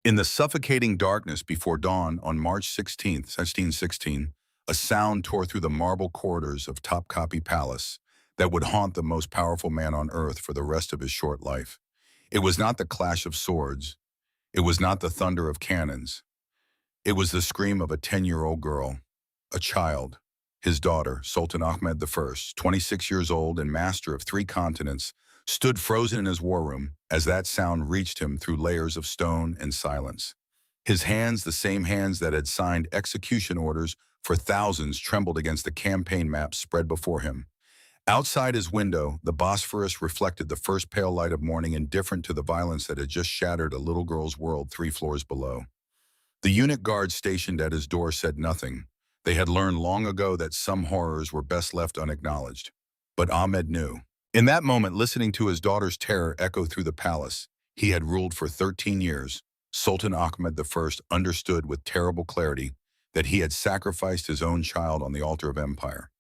In the suffocating darkness before dawn on March 16th, 1616, a sound tore through the marble corridors of Topkapi Palace that would haunt the most powerful man on earth for the rest of his short life. It was not the clash of swords. It was not the thunder of cannons. It was the scream of a 10-year-old girl, a child, his daughter, Sultan Ahmed I, 26 years old and master of 3 continents, stood frozen in his war room as that sound reached him through layers of stone and silence. His hands, the same hands that had signed execution orders for thousands, trembled against the campaign maps spread before him. Outside his window, the Bosphorus reflected the first pale light of morning, indifferent to the violence that had just shattered a little girl's world 3 floors below. The eunuch guards stationed at his door said nothing. They had learned long ago that some horrors were best left unacknowledged. But Ahmed knew. In that moment, listening to his daughter's terror echo through the palace, he had ruled for 13 years. Sultan Ahmed I understood with terrible clarity that he had sacrificed his own child on the altar of empire.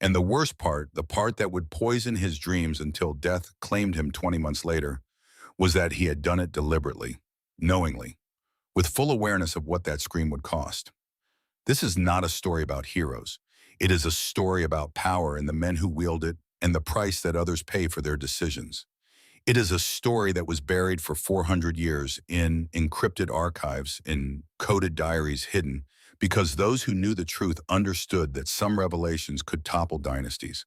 And the worst part, the part that would poison his dreams until death claimed him 20 months later, was that he had done it deliberately, knowingly, with full awareness of what that scream would cost. This is not a story about heroes. It is a story about power and the men who wield it and the price that others pay for their decisions. It is a story that was buried for 400 years in encrypted archives, in coded diaries hidden, because those who knew the truth understood that some revelations could topple dynasties.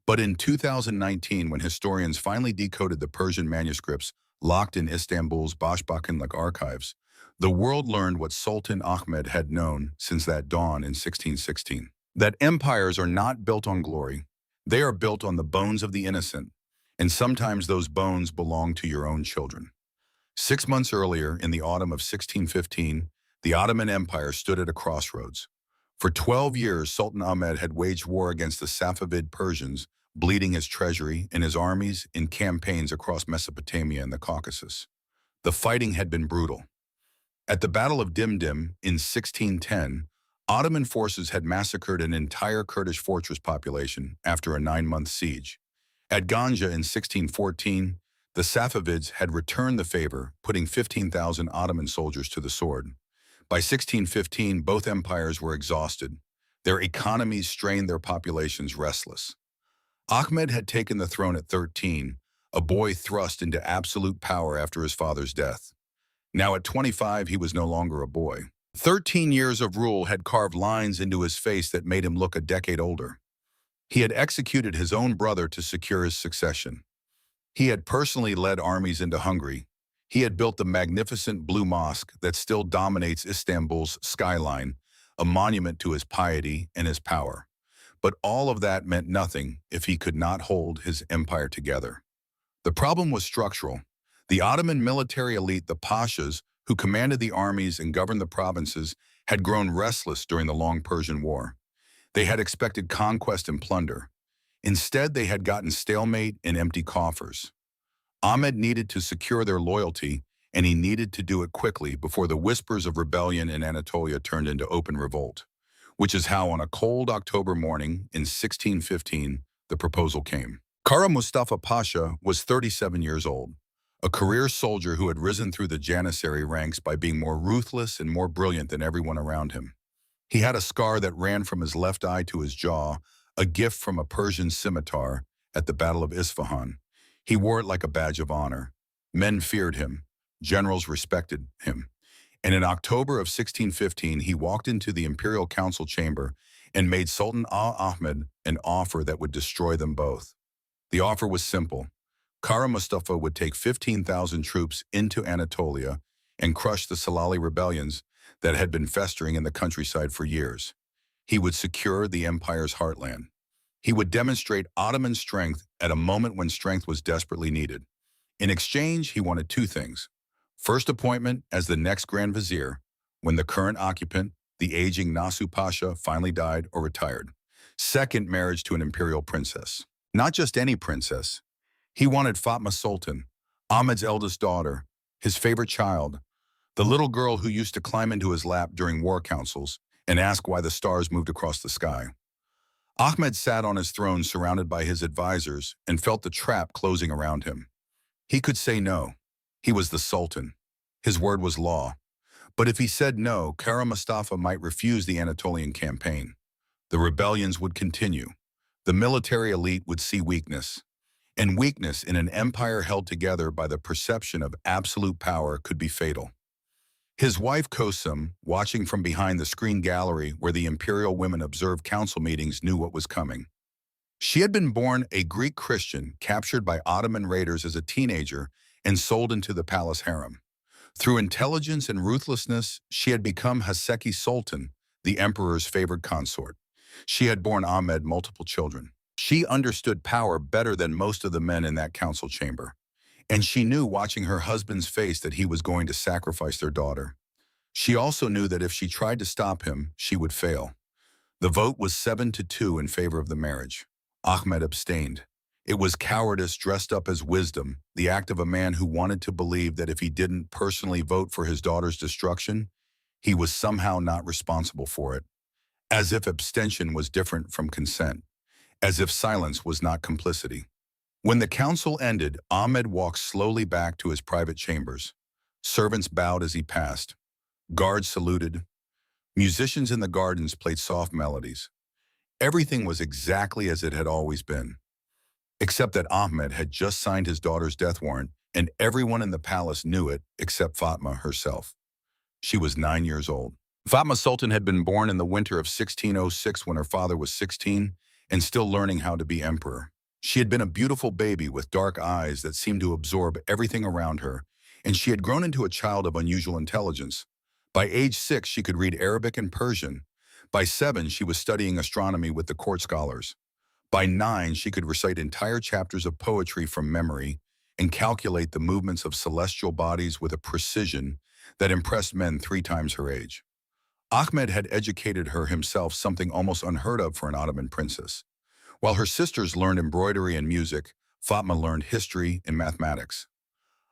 But in 2019, when historians finally decoded the Persian manuscripts locked in Istanbul's Başbakanlık archives, the world learned what Sultan Ahmed had known since that dawn in 1616. That empires are not built on glory. They are built on the bones of the innocent, and sometimes those bones belong to your own children. 6 months earlier, in the autumn of 1615, the Ottoman Empire stood at a crossroads. For 12 years, Sultan Ahmed had waged war against the Safavid Persians, bleeding his treasury and his armies in campaigns across Mesopotamia and the Caucasus. The fighting had been brutal. At the Battle of Dimdim in 1610, Ottoman forces had massacred an entire Kurdish fortress population after a 9-month siege. At Ganja in 1614, the Safavids had returned the favor, putting 15,000 Ottoman soldiers to the sword. By 1615, both empires were exhausted. Their economies strained, their populations restless. Ahmed had taken the throne at 13, a boy thrust into absolute power after his father's death. Now at 25, he was no longer a boy. 13 years of rule had carved lines into his face that made him look a decade older. He had executed his own brother to secure his succession. He had personally led armies into Hungary. He had built the magnificent Blue Mosque that still dominates Istanbul's skyline, a monument to his piety and his power. But all of that meant nothing if he could not hold his empire together. The problem was structural. The Ottoman military elite, the pashas, who commanded the armies and governed the provinces, had grown restless during the long Persian War. They had expected conquest and plunder. Instead, they had gotten stalemate and empty coffers. Ahmed needed to secure their loyalty, and he needed to do it quickly before the whispers of rebellion in Anatolia turned into open revolt, which is how on a cold October morning in 1615, the proposal came. Kara Mustafa Pasha was 37 years old, a career soldier who had risen through the Janissary ranks by being more ruthless and more brilliant than everyone around him. He had a scar that ran from his left eye to his jaw, a gift from a Persian scimitar at the Battle of Isfahan. He wore it like a badge of honor. Men feared him. Generals respected him. And in October of 1615, he walked into the Imperial Council chamber and made Sultan Ahmed an offer that would destroy them both. The offer was simple. Kara Mustafa would take 15,000 troops into Anatolia and crush the Salali rebellions that had been festering in the countryside for years. He would secure the empire's heartland. He would demonstrate Ottoman strength at a moment when strength was desperately needed. In exchange, he wanted 2 things. First appointment as the next Grand Vizier, when the current occupant, the aging Nasu Pasha, finally died or retired. Second, marriage to an imperial princess. Not just any princess. He wanted Fatma Sultan, Ahmed's eldest daughter, his favorite child, the little girl who used to climb into his lap during war councils and ask why the stars moved across the sky. Ahmed sat on his throne surrounded by his advisors and felt the trap closing around him. He could say no. He was the Sultan. His word was law. But if he said no, Kara Mustafa might refuse the Anatolian campaign. The rebellions would continue. The military elite would see weakness. And weakness in an empire held together by the perception of absolute power could be fatal. His wife Kosum, watching from behind the screen gallery where the imperial women observed council meetings, knew what was coming. She had been born a Greek Christian, captured by Ottoman raiders as a teenager, and sold into the palace harem. Through intelligence and ruthlessness, she had become Haseki Sultan, the emperor's favored consort. She had borne Ahmed multiple children. She understood power better than most of the men in that council chamber. And she knew, watching her husband's face, that he was going to sacrifice their daughter. She also knew that if she tried to stop him, she would fail. The vote was 7-2 in favor of the marriage. Ahmed abstained. It was cowardice dressed up as wisdom, the act of a man who wanted to believe that if he didn't personally vote for his daughter's destruction, he was somehow not responsible for it. As if abstention was different from consent. As if silence was not complicity. When the council ended, Ahmed walked slowly back to his private chambers. Servants bowed as he passed. Guards saluted. Musicians in the gardens played soft melodies. Everything was exactly as it had always been. Except that Ahmed had just signed his daughter's death warrant, and everyone in the palace knew it except Fatma herself. She was 9 years old. Fatma Sultan had been born in the winter of 1606 when her father was 16 and still learning how to be emperor. She had been a beautiful baby with dark eyes that seemed to absorb everything around her, and she had grown into a child of unusual intelligence. By age 6, she could read Arabic and Persian. By 7, she was studying astronomy with the court scholars. By 9, she could recite entire chapters of poetry from memory and calculate the movements of celestial bodies with a precision that impressed men 3 times her age. Ahmed had educated her himself, something almost unheard of for an Ottoman princess. While her sisters learned embroidery and music, Fatma learned history and mathematics.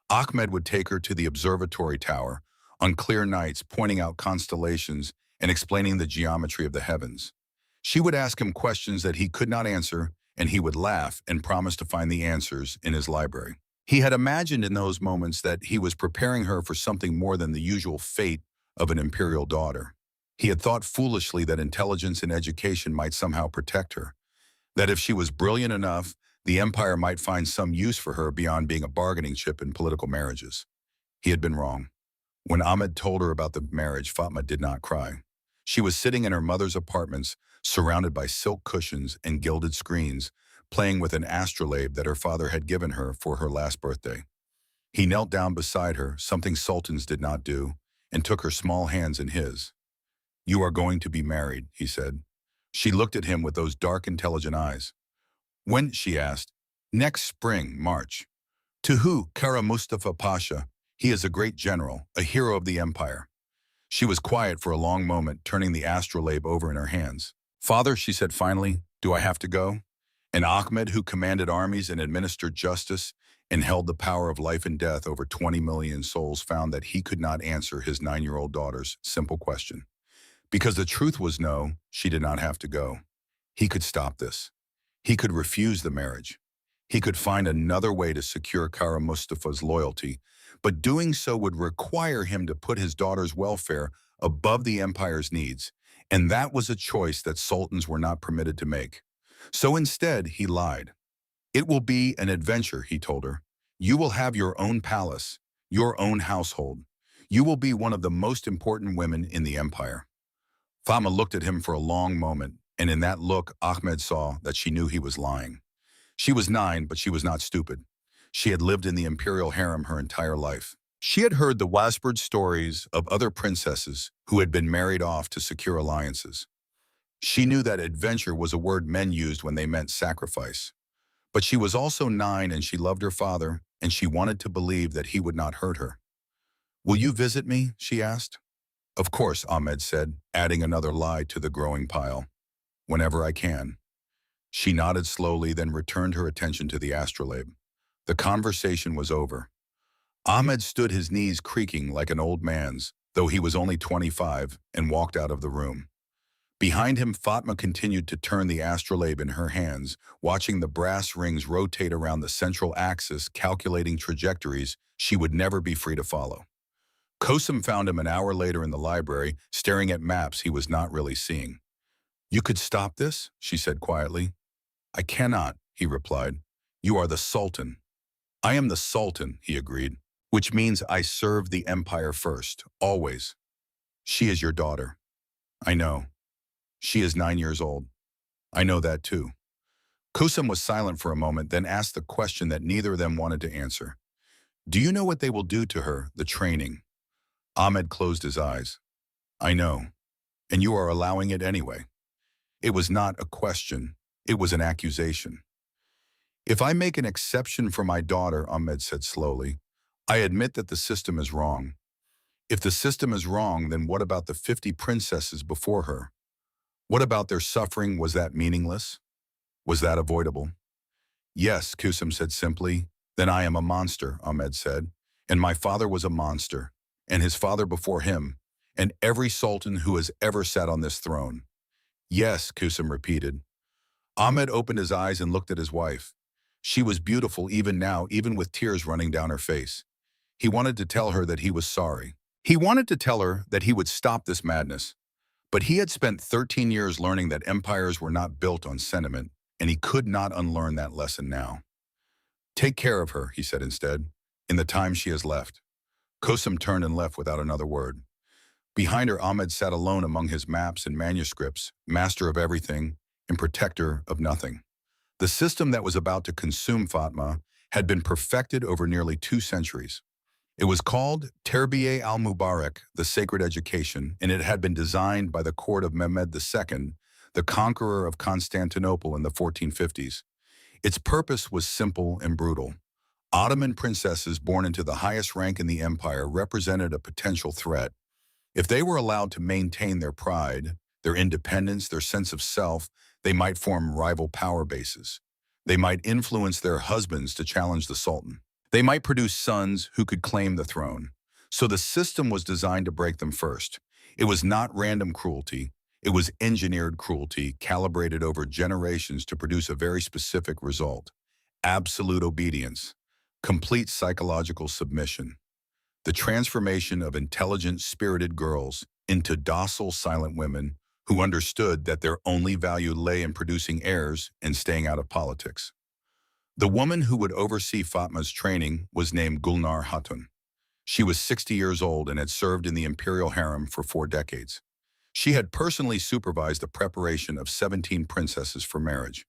Ahmed would take her to the observatory tower on clear nights, pointing out constellations and explaining the geometry of the heavens. She would ask him questions that he could not answer, and he would laugh and promise to find the answers in his library. He had imagined in those moments that he was preparing her for something more than the usual fate of an imperial daughter. He had thought foolishly that intelligence and education might somehow protect her, that if she was brilliant enough, the empire might find some use for her beyond being a bargaining chip in political marriages. He had been wrong. When Ahmed told her about the marriage, Fatma did not cry. She was sitting in her mother's apartments, surrounded by silk cushions and gilded screens, playing with an astrolabe that her father had given her for her last birthday. He knelt down beside her, something sultans did not do, and took her small hands in his. "You are going to be married," he said. She looked at him with those dark, intelligent eyes. "When?" she asked. "Next spring, March." "To who?" "Kara Mustafa Pasha. He is a great general, a hero of the empire." She was quiet for a long moment, turning the astrolabe over in her hands. "Father," she said finally, "do I have to go?" And Ahmed, who commanded armies and administered justice and held the power of life and death over 20 million souls, found that he could not answer his 9-year-old daughter's simple question. Because the truth was no, she did not have to go. He could stop this. He could refuse the marriage. He could find another way to secure Kara Mustafa's loyalty, but doing so would require him to put his daughter's welfare above the empire's needs, and that was a choice that sultans were not permitted to make. So instead, he lied. "It will be an adventure," he told her. "You will have your own palace, your own household. You will be one of the most important women in the empire." Fatma looked at him for a long moment, and in that look, Ahmed saw that she knew he was lying. She was 9, but she was not stupid. She had lived in the imperial harem her entire life. She had heard the whispered stories of other princesses who had been married off to secure alliances. She knew that adventure was a word men used when they meant sacrifice. But she was also 9, and she loved her father, and she wanted to believe that he would not hurt her. "Will you visit me?" she asked. "Of course," Ahmed said, adding another lie to the growing pile. "Whenever I can." She nodded slowly, then returned her attention to the astrolabe. The conversation was over. Ahmed stood, his knees creaking like an old man's, though he was only 25, and walked out of the room. Behind him, Fatma continued to turn the astrolabe in her hands, watching the brass rings rotate around the central axis, calculating trajectories she would never be free to follow. Kosum found him an hour later in the library, staring at maps he was not really seeing. "You could stop this?" she said quietly. "I cannot," he replied. "You are the Sultan." "I am the Sultan," he agreed, "which means I serve the empire first, always. She is your daughter." "I know. She is 9 years old." "I know that too." Kosum was silent for a moment, then asked the question that neither of them wanted to answer. "Do you know what they will do to her, the training?" Ahmed closed his eyes. "I know. And you are allowing it anyway." It was not a question. It was an accusation. "If I make an exception for my daughter," Ahmed said slowly, "I admit that the system is wrong. If the system is wrong, then what about the 50 princesses before her? What about their suffering? Was that meaningless? Was that avoidable?" "Yes," Kusum said simply. "Then I am a monster," Ahmed said. "And my father was a monster, and his father before him, and every sultan who has ever sat on this throne." "Yes," Kusum repeated. Ahmed opened his eyes and looked at his wife. She was beautiful even now, even with tears running down her face. He wanted to tell her that he was sorry. He wanted to tell her that he would stop this madness. But he had spent 13 years learning that empires were not built on sentiment, and he could not unlearn that lesson now. "Take care of her," he said instead, "in the time she has left." Kosum turned and left without another word. Behind her, Ahmed sat alone among his maps and manuscripts, master of everything and protector of nothing. The system that was about to consume Fatma had been perfected over nearly 2 centuries. It was called Terbiye al-Mubarak, the sacred education, and it had been designed by the court of Mehmed II, the conqueror of Constantinople in the 1450s. Its purpose was simple and brutal. Ottoman princesses born into the highest rank in the empire represented a potential threat. If they were allowed to maintain their pride, their independence, their sense of self, they might form rival power bases. They might influence their husbands to challenge the sultan. They might produce sons who could claim the throne. So the system was designed to break them first. It was not random cruelty. It was engineered cruelty, calibrated over generations to produce a very specific result: absolute obedience, complete psychological submission, the transformation of intelligent, spirited girls into docile, silent women who understood that their only value lay in producing heirs and staying out of politics. The woman who would oversee Fatma's training was named Gulnar Hatun. She was 60 years old and had served in the imperial harem for 4 decades. She had personally supervised the preparation of 17 princesses for marriage.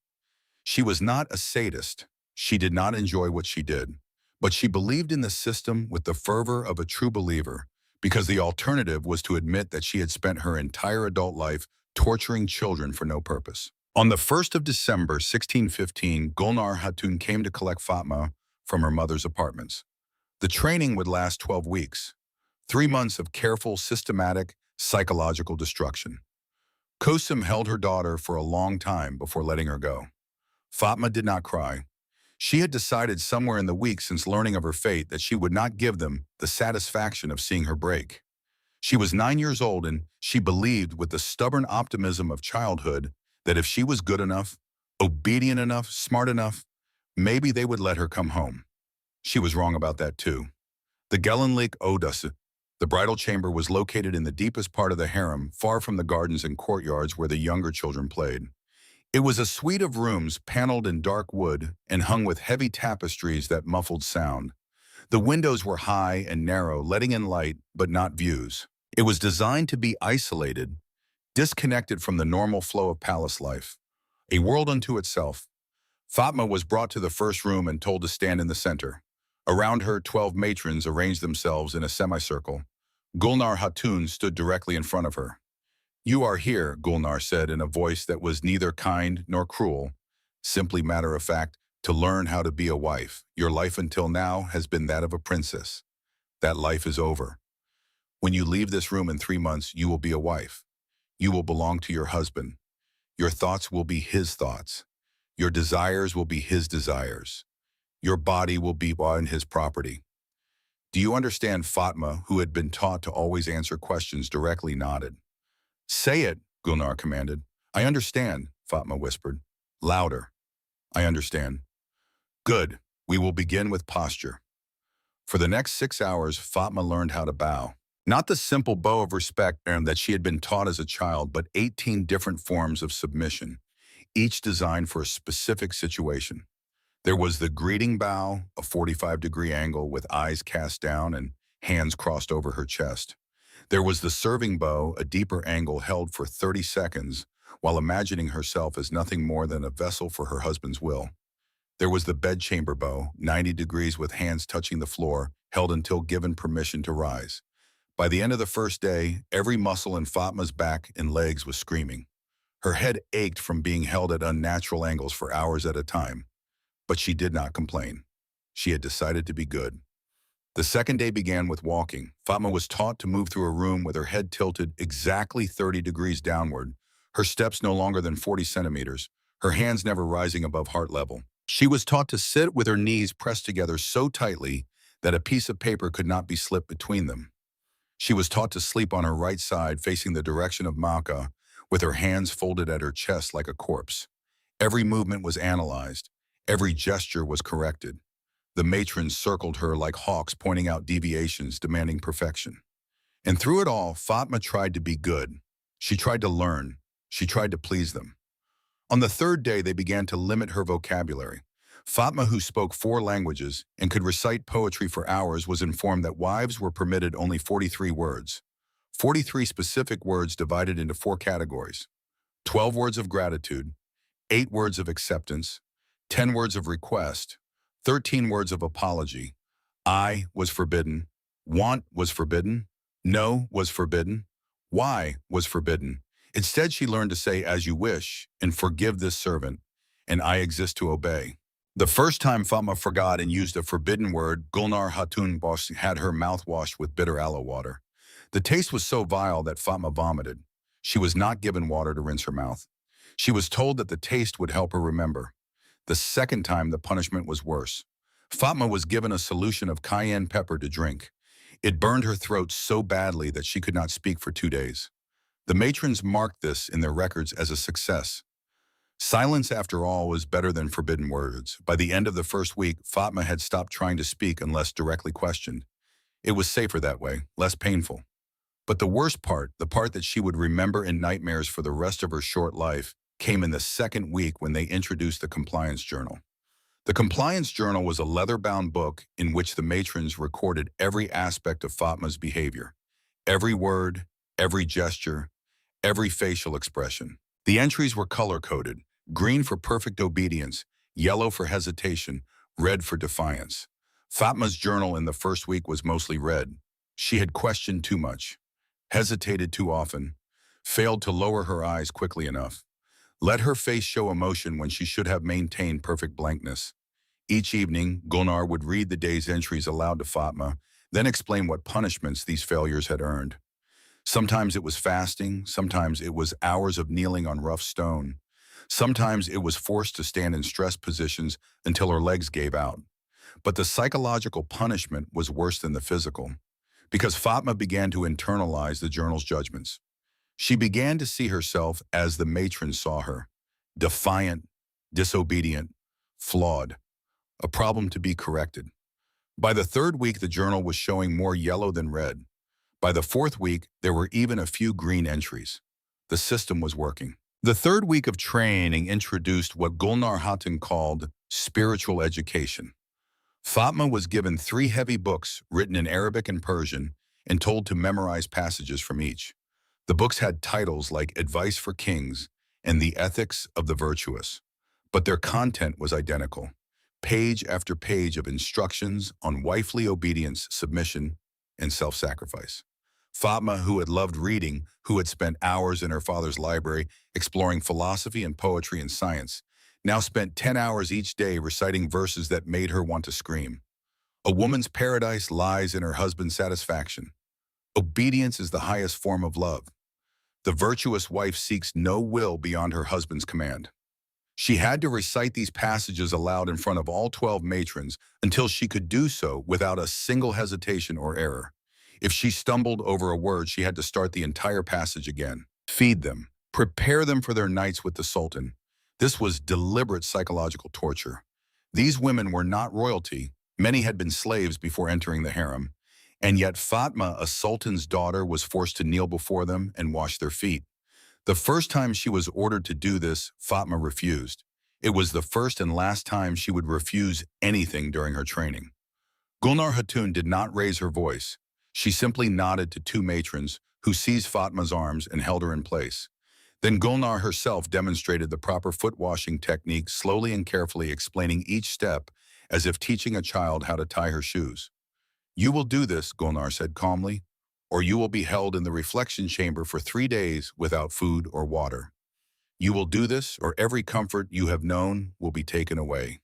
She was not a sadist. She did not enjoy what she did, but she believed in the system with the fervor of a true believer, because the alternative was to admit that she had spent her entire adult life torturing children for no purpose. On the 1st of December, 1615, Gulnar Hatun came to collect Fatma from her mother's apartments. The training would last 12 weeks, 3 months of careful, systematic, psychological destruction. Kosum held her daughter for a long time before letting her go. Fatma did not cry. She had decided somewhere in the week since learning of her fate that she would not give them the satisfaction of seeing her break. She was 9 years old, and she believed with the stubborn optimism of childhood that if she was good enough, obedient enough, smart enough, maybe they would let her come home. She was wrong about that too. The Gelinlik Odası, the bridal chamber, was located in the deepest part of the harem, far from the gardens and courtyards where the younger children played. It was a suite of rooms paneled in dark wood and hung with heavy tapestries that muffled sound. The windows were high and narrow, letting in light but not views. It was designed to be isolated, disconnected from the normal flow of palace life, a world unto itself. Fatma was brought to the first room and told to stand in the center. Around her, 12 matrons arranged themselves in a semicircle. Gulnar Hatun stood directly in front of her. "You are here," Gulnar said in a voice that was neither kind nor cruel, simply matter of fact, "to learn how to be a wife. Your life until now has been that of a princess. That life is over. When you leave this room in 3 months, you will be a wife. You will belong to your husband. Your thoughts will be his thoughts. Your desires will be his desires. Your body will be on his property." "Do you understand?" Fatma, who had been taught to always answer questions directly, nodded. "Say it," Gulnar commanded. "I understand," Fatma whispered. Louder. "I understand." "Good. We will begin with posture." For the next 6 hours, Fatma learned how to bow. Not the simple bow of respect that she had been taught as a child, but 18 different forms of submission, each designed for a specific situation. There was the greeting bow, a 45-degree angle with eyes cast down and hands crossed over her chest. There was the serving bow, a deeper angle held for 30 seconds, while imagining herself as nothing more than a vessel for her husband's will. There was the bedchamber bow, 90 degrees with hands touching the floor, held until given permission to rise. By the end of the first day, every muscle in Fatma's back and legs was screaming. Her head ached from being held at unnatural angles for hours at a time. But she did not complain. She had decided to be good. The second day began with walking. Fatma was taught to move through a room with her head tilted exactly 30 degrees downward, her steps no longer than 40 centimeters, her hands never rising above heart level. She was taught to sit with her knees pressed together so tightly that a piece of paper could not be slipped between them. She was taught to sleep on her right side facing the direction of Makkah, with her hands folded at her chest like a corpse. Every movement was analyzed. Every gesture was corrected. The matrons circled her like hawks, pointing out deviations, demanding perfection. And through it all, Fatma tried to be good. She tried to learn. She tried to please them. On the third day, they began to limit her vocabulary. Fatma, who spoke 4 languages and could recite poetry for hours, was informed that wives were permitted only 43 words. 43 specific words divided into 4 categories. 12 words of gratitude, 8 words of acceptance, 10 words of request, 13 words of apology. I was forbidden. Want was forbidden. No was forbidden. Why was forbidden. Instead, she learned to say, as you wish, and forgive this servant, and I exist to obey. The first time Fatma forgot and used a forbidden word, Gulnar Hatun Bosh had her mouth washed with bitter aloe water. The taste was so vile that Fatma vomited. She was not given water to rinse her mouth. She was told that the taste would help her remember. The second time, the punishment was worse. Fatma was given a solution of cayenne pepper to drink. It burned her throat so badly that she could not speak for 2 days. The matrons marked this in their records as a success. Silence, after all, was better than forbidden words. By the end of the first week, Fatma had stopped trying to speak unless directly questioned. It was safer that way, less painful. But the worst part, the part that she would remember in nightmares for the rest of her short life, came in the second week when they introduced the compliance journal. The compliance journal was a leather-bound book in which the matrons recorded every aspect of Fatma's behavior. Every word, every gesture, every facial expression. The entries were color-coded, green for perfect obedience, yellow for hesitation, red for defiance. Fatma's journal in the first week was mostly red. She had questioned too much, hesitated too often, failed to lower her eyes quickly enough. Let her face show emotion when she should have maintained perfect blankness. Each evening, Gulnar would read the day's entries aloud to Fatma, then explain what punishments these failures had earned. Sometimes it was fasting, sometimes it was hours of kneeling on rough stone. Sometimes it was forced to stand in stress positions until her legs gave out. But the psychological punishment was worse than the physical, because Fatma began to internalize the journal's judgments. She began to see herself as the matron saw her, defiant, disobedient, flawed, a problem to be corrected. By the third week, the journal was showing more yellow than red. By the fourth week, there were even a few green entries. The system was working. The third week of training introduced what Gulnar Hatun called spiritual education. Fatma was given 3 heavy books written in Arabic and Persian and told to memorize passages from each. The books had titles like Advice for Kings and The Ethics of the Virtuous, but their content was identical. Page after page of instructions on wifely obedience, submission, and self-sacrifice. Fatma, who had loved reading, who had spent hours in her father's library exploring philosophy and poetry and science, now spent 10 hours each day reciting verses that made her want to scream. A woman's paradise lies in her husband's satisfaction. Obedience is the highest form of love. The virtuous wife seeks no will beyond her husband's command. She had to recite these passages aloud in front of all 12 matrons until she could do so without a single hesitation or error. If she stumbled over a word, she had to start the entire passage again. Feed them. Prepare them for their nights with the Sultan. This was deliberate psychological torture. These women were not royalty. Many had been slaves before entering the harem. And yet Fatma, a sultan's daughter, was forced to kneel before them and wash their feet. The first time she was ordered to do this, Fatma refused. It was the first and last time she would refuse anything during her training. Gulnar Hatun did not raise her voice. She simply nodded to two matrons, who seized Fatma's arms and held her in place. Then Gulnar herself demonstrated the proper foot washing technique, slowly and carefully explaining each step as if teaching a child how to tie her shoes. "You will do this," Gulnar said calmly, "or you will be held in the reflection chamber for 3 days without food or water. You will do this, or every comfort you have known will be taken away.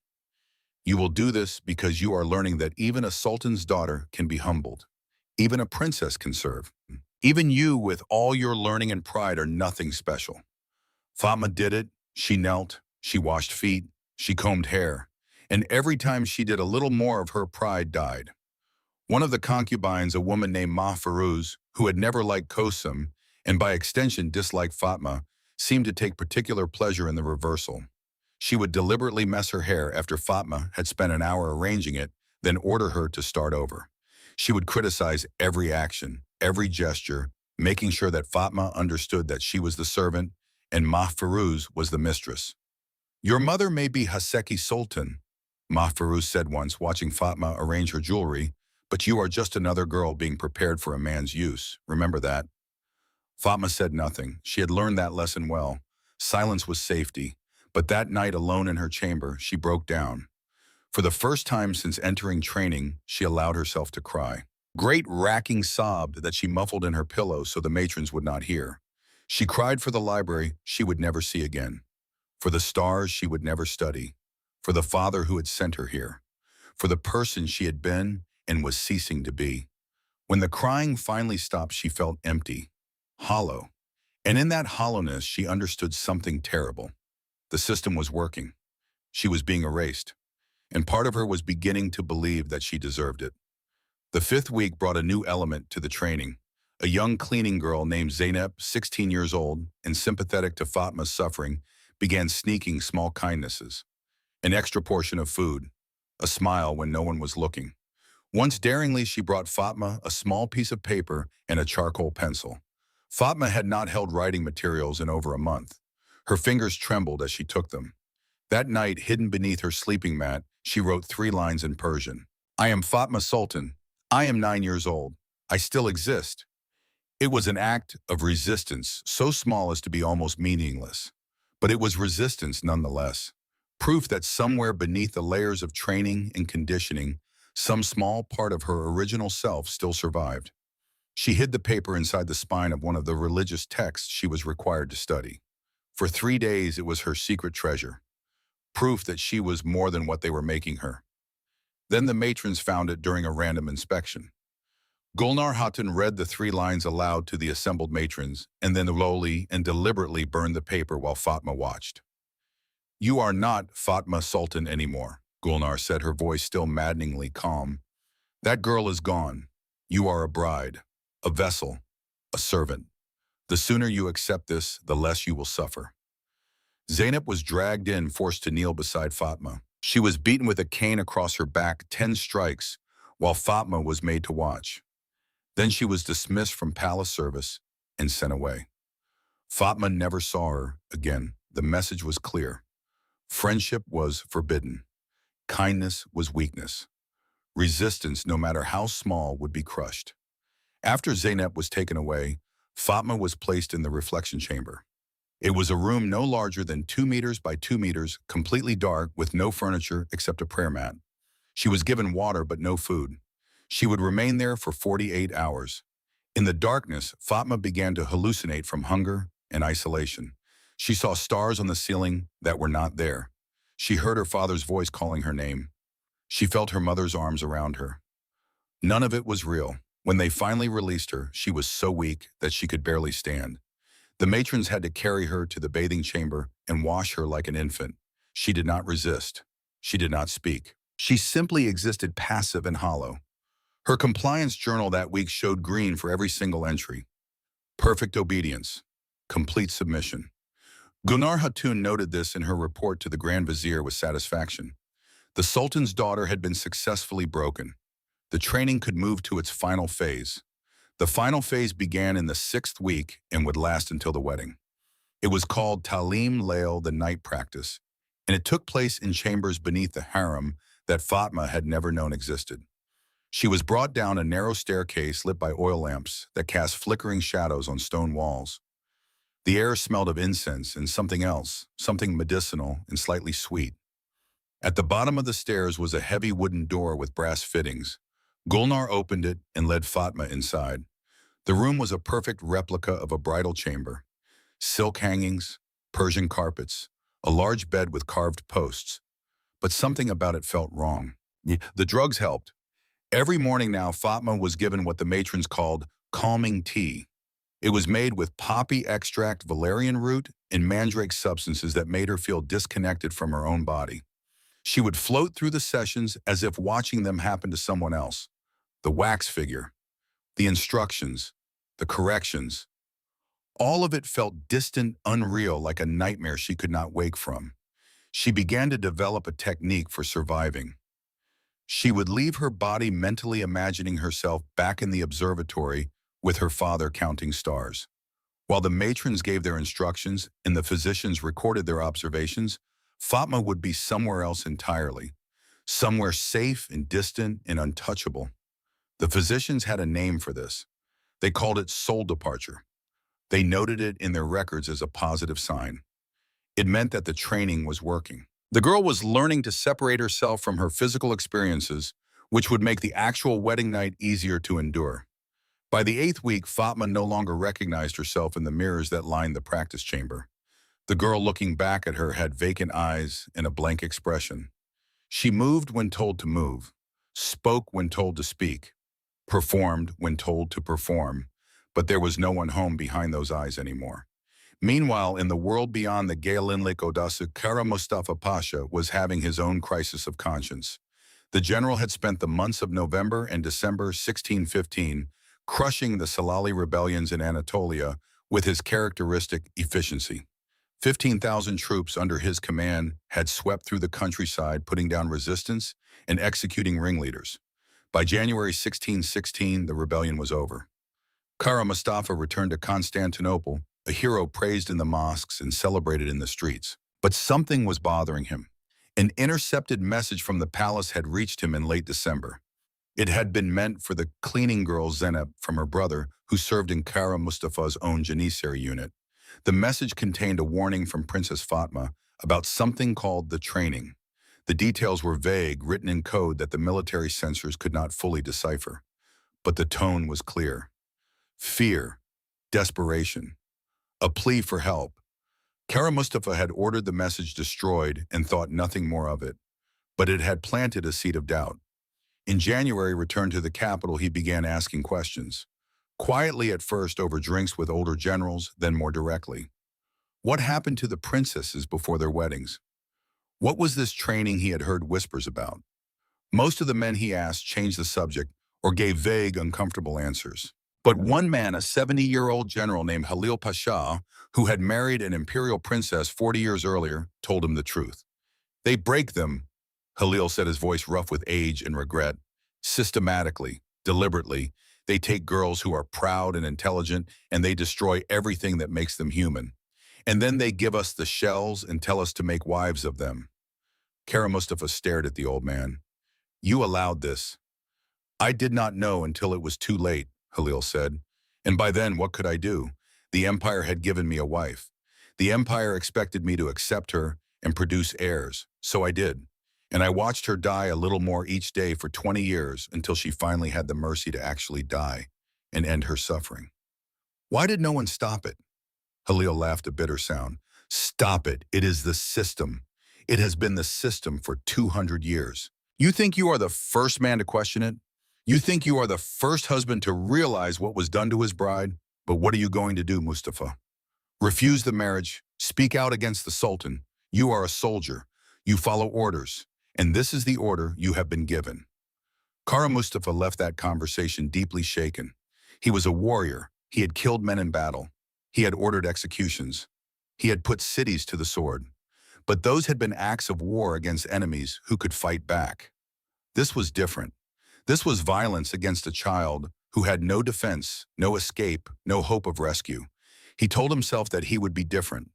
You will do this because you are learning that even a sultan's daughter can be humbled. Even a princess can serve. Even you, with all your learning and pride, are nothing special." Fatma did it. She knelt, she washed feet, she combed hair, and every time she did, a little more of her pride died. One of the concubines, a woman named Mahfouz, who had never liked Kosum, and by extension disliked Fatma, seemed to take particular pleasure in the reversal. She would deliberately mess her hair after Fatma had spent an hour arranging it, then order her to start over. She would criticize every action, every gesture, making sure that Fatma understood that she was the servant and Mahfouz was the mistress. "Your mother may be Haseki Sultan," Mahfouz said once, watching Fatma arrange her jewelry, "but you are just another girl being prepared for a man's use. Remember that." Fatma said nothing. She had learned that lesson well. Silence was safety. But that night, alone in her chamber, she broke down. For the first time since entering training, she allowed herself to cry. Great racking sobbed that she muffled in her pillow so the matrons would not hear. She cried for the library she would never see again, for the stars she would never study, for the father who had sent her here, for the person she had been and was ceasing to be. When the crying finally stopped, she felt empty, hollow. And in that hollowness, she understood something terrible. The system was working. She was being erased. And part of her was beginning to believe that she deserved it. The 5th week brought a new element to the training. A young cleaning girl named Zainab, 16 years old, and sympathetic to Fatma's suffering, began sneaking small kindnesses. An extra portion of food, a smile when no one was looking. Once daringly, she brought Fatma a small piece of paper and a charcoal pencil. Fatma had not held writing materials in over a month. Her fingers trembled as she took them. That night, hidden beneath her sleeping mat, she wrote 3 lines in Persian. "I am Fatma Sultan. I am 9 years old. I still exist." It was an act of resistance, so small as to be almost meaningless. But it was resistance nonetheless. Proof that somewhere beneath the layers of training and conditioning, some small part of her original self still survived. She hid the paper inside the spine of one of the religious texts she was required to study. For 3 days, it was her secret treasure. Proof that she was more than what they were making her. Then the matrons found it during a random inspection. Gulnar Hatun read the 3 lines aloud to the assembled matrons, and then slowly and deliberately burned the paper while Fatma watched. "You are not Fatma Sultan anymore," Gulnar said, her voice still maddeningly calm. "That girl is gone. You are a bride, a vessel, a servant. The sooner you accept this, the less you will suffer." Zainab was dragged in, forced to kneel beside Fatma. She was beaten with a cane across her back, 10 strikes, while Fatma was made to watch. Then she was dismissed from palace service and sent away. Fatma never saw her again. The message was clear. Friendship was forbidden. Kindness was weakness. Resistance, no matter how small, would be crushed. After Zainab was taken away, Fatma was placed in the reflection chamber. It was a room no larger than 2 meters by 2 meters, completely dark, with no furniture except a prayer mat. She was given water but no food. She would remain there for 48 hours. In the darkness, Fatma began to hallucinate from hunger and isolation. She saw stars on the ceiling that were not there. She heard her father's voice calling her name. She felt her mother's arms around her. None of it was real. When they finally released her, she was so weak that she could barely stand. The matrons had to carry her to the bathing chamber and wash her like an infant. She did not resist. She did not speak. She simply existed, passive and hollow. Her compliance journal that week showed green for every single entry. Perfect obedience. Complete submission. Gulnar Hatun noted this in her report to the Grand Vizier with satisfaction. The Sultan's daughter had been successfully broken. the training could move to its final phase. The final phase began in the 6th week and would last until the wedding. It was called Talim Layl, the night practice, and it took place in chambers beneath the harem that Fatma had never known existed. She was brought down a narrow staircase lit by oil lamps that cast flickering shadows on stone walls. The air smelled of incense and something else, something medicinal and slightly sweet. At the bottom of the stairs was a heavy wooden door with brass fittings. Gulnar opened it and led Fatma inside. The room was a perfect replica of a bridal chamber. Silk hangings, Persian carpets, a large bed with carved posts. But something about it felt wrong. The drugs helped. Every morning now, Fatma was given what the matrons called calming tea. It was made with poppy extract, valerian root, and mandrake substances that made her feel disconnected from her own body. She would float through the sessions as if watching them happen to someone else. The wax figure, the instructions, the corrections. All of it felt distant, unreal, like a nightmare she could not wake from. She began to develop a technique for surviving. She would leave her body mentally imagining herself back in the observatory with her father counting stars. While the matrons gave their instructions and the physicians recorded their observations, Fatma would be somewhere else entirely, somewhere safe and distant and untouchable. The physicians had a name for this. They called it soul departure. They noted it in their records as a positive sign. It meant that the training was working. The girl was learning to separate herself from her physical experiences, which would make the actual wedding night easier to endure. By the 8th week, Fatma no longer recognized herself in the mirrors that lined the practice chamber. The girl looking back at her had vacant eyes and a blank expression. She moved when told to move, spoke when told to speak, performed when told to perform, but there was no one home behind those eyes anymore. Meanwhile, in the world beyond the Gaelinlik Odası, Kara Mustafa Pasha was having his own crisis of conscience. The general had spent the months of November and December 1615 crushing the Salali rebellions in Anatolia with his characteristic efficiency. 15,000 troops under his command had swept through the countryside, putting down resistance and executing ringleaders. By January 1616, the rebellion was over. Kara Mustafa returned to Constantinople, a hero praised in the mosques and celebrated in the streets. But something was bothering him. An intercepted message from the palace had reached him in late December. It had been meant for the cleaning girl Zeynep from her brother, who served in Kara Mustafa's own Janissary unit. The message contained a warning from Princess Fatma about something called the training. The details were vague, written in code that the military censors could not fully decipher. But the tone was clear. Fear, desperation, a plea for help. Kara Mustafa had ordered the message destroyed and thought nothing more of it, but it had planted a seed of doubt. In January, returned to the capital, he began asking questions. Quietly at first over drinks with older generals, then more directly. What happened to the princesses before their weddings? What was this training he had heard whispers about? Most of the men he asked changed the subject or gave vague, uncomfortable answers. But one man, a 70-year-old general named Halil Pasha, who had married an imperial princess 40 years earlier, told him the truth. They break them, Halil said, his voice rough with age and regret. Systematically, deliberately, they take girls who are proud and intelligent and they destroy everything that makes them human. And then they give us the shells and tell us to make wives of them. Kara Mustafa stared at the old man. You allowed this. I did not know until it was too late, Halil said. And by then, what could I do? The empire had given me a wife. The empire expected me to accept her and produce heirs, so I did. And I watched her die a little more each day for 20 years until she finally had the mercy to actually die and end her suffering. Why did no one stop it? Halil laughed a bitter sound. Stop it. It is the system. It has been the system for 200 years. You think you are the first man to question it? You think you are the first husband to realize what was done to his bride? But what are you going to do, Mustafa? Refuse the marriage, speak out against the Sultan. You are a soldier. You follow orders. And this is the order you have been given. Kara Mustafa left that conversation deeply shaken. He was a warrior. He had killed men in battle. He had ordered executions. He had put cities to the sword. But those had been acts of war against enemies who could fight back. This was different. This was violence against a child who had no defense, no escape, no hope of rescue. He told himself that he would be different,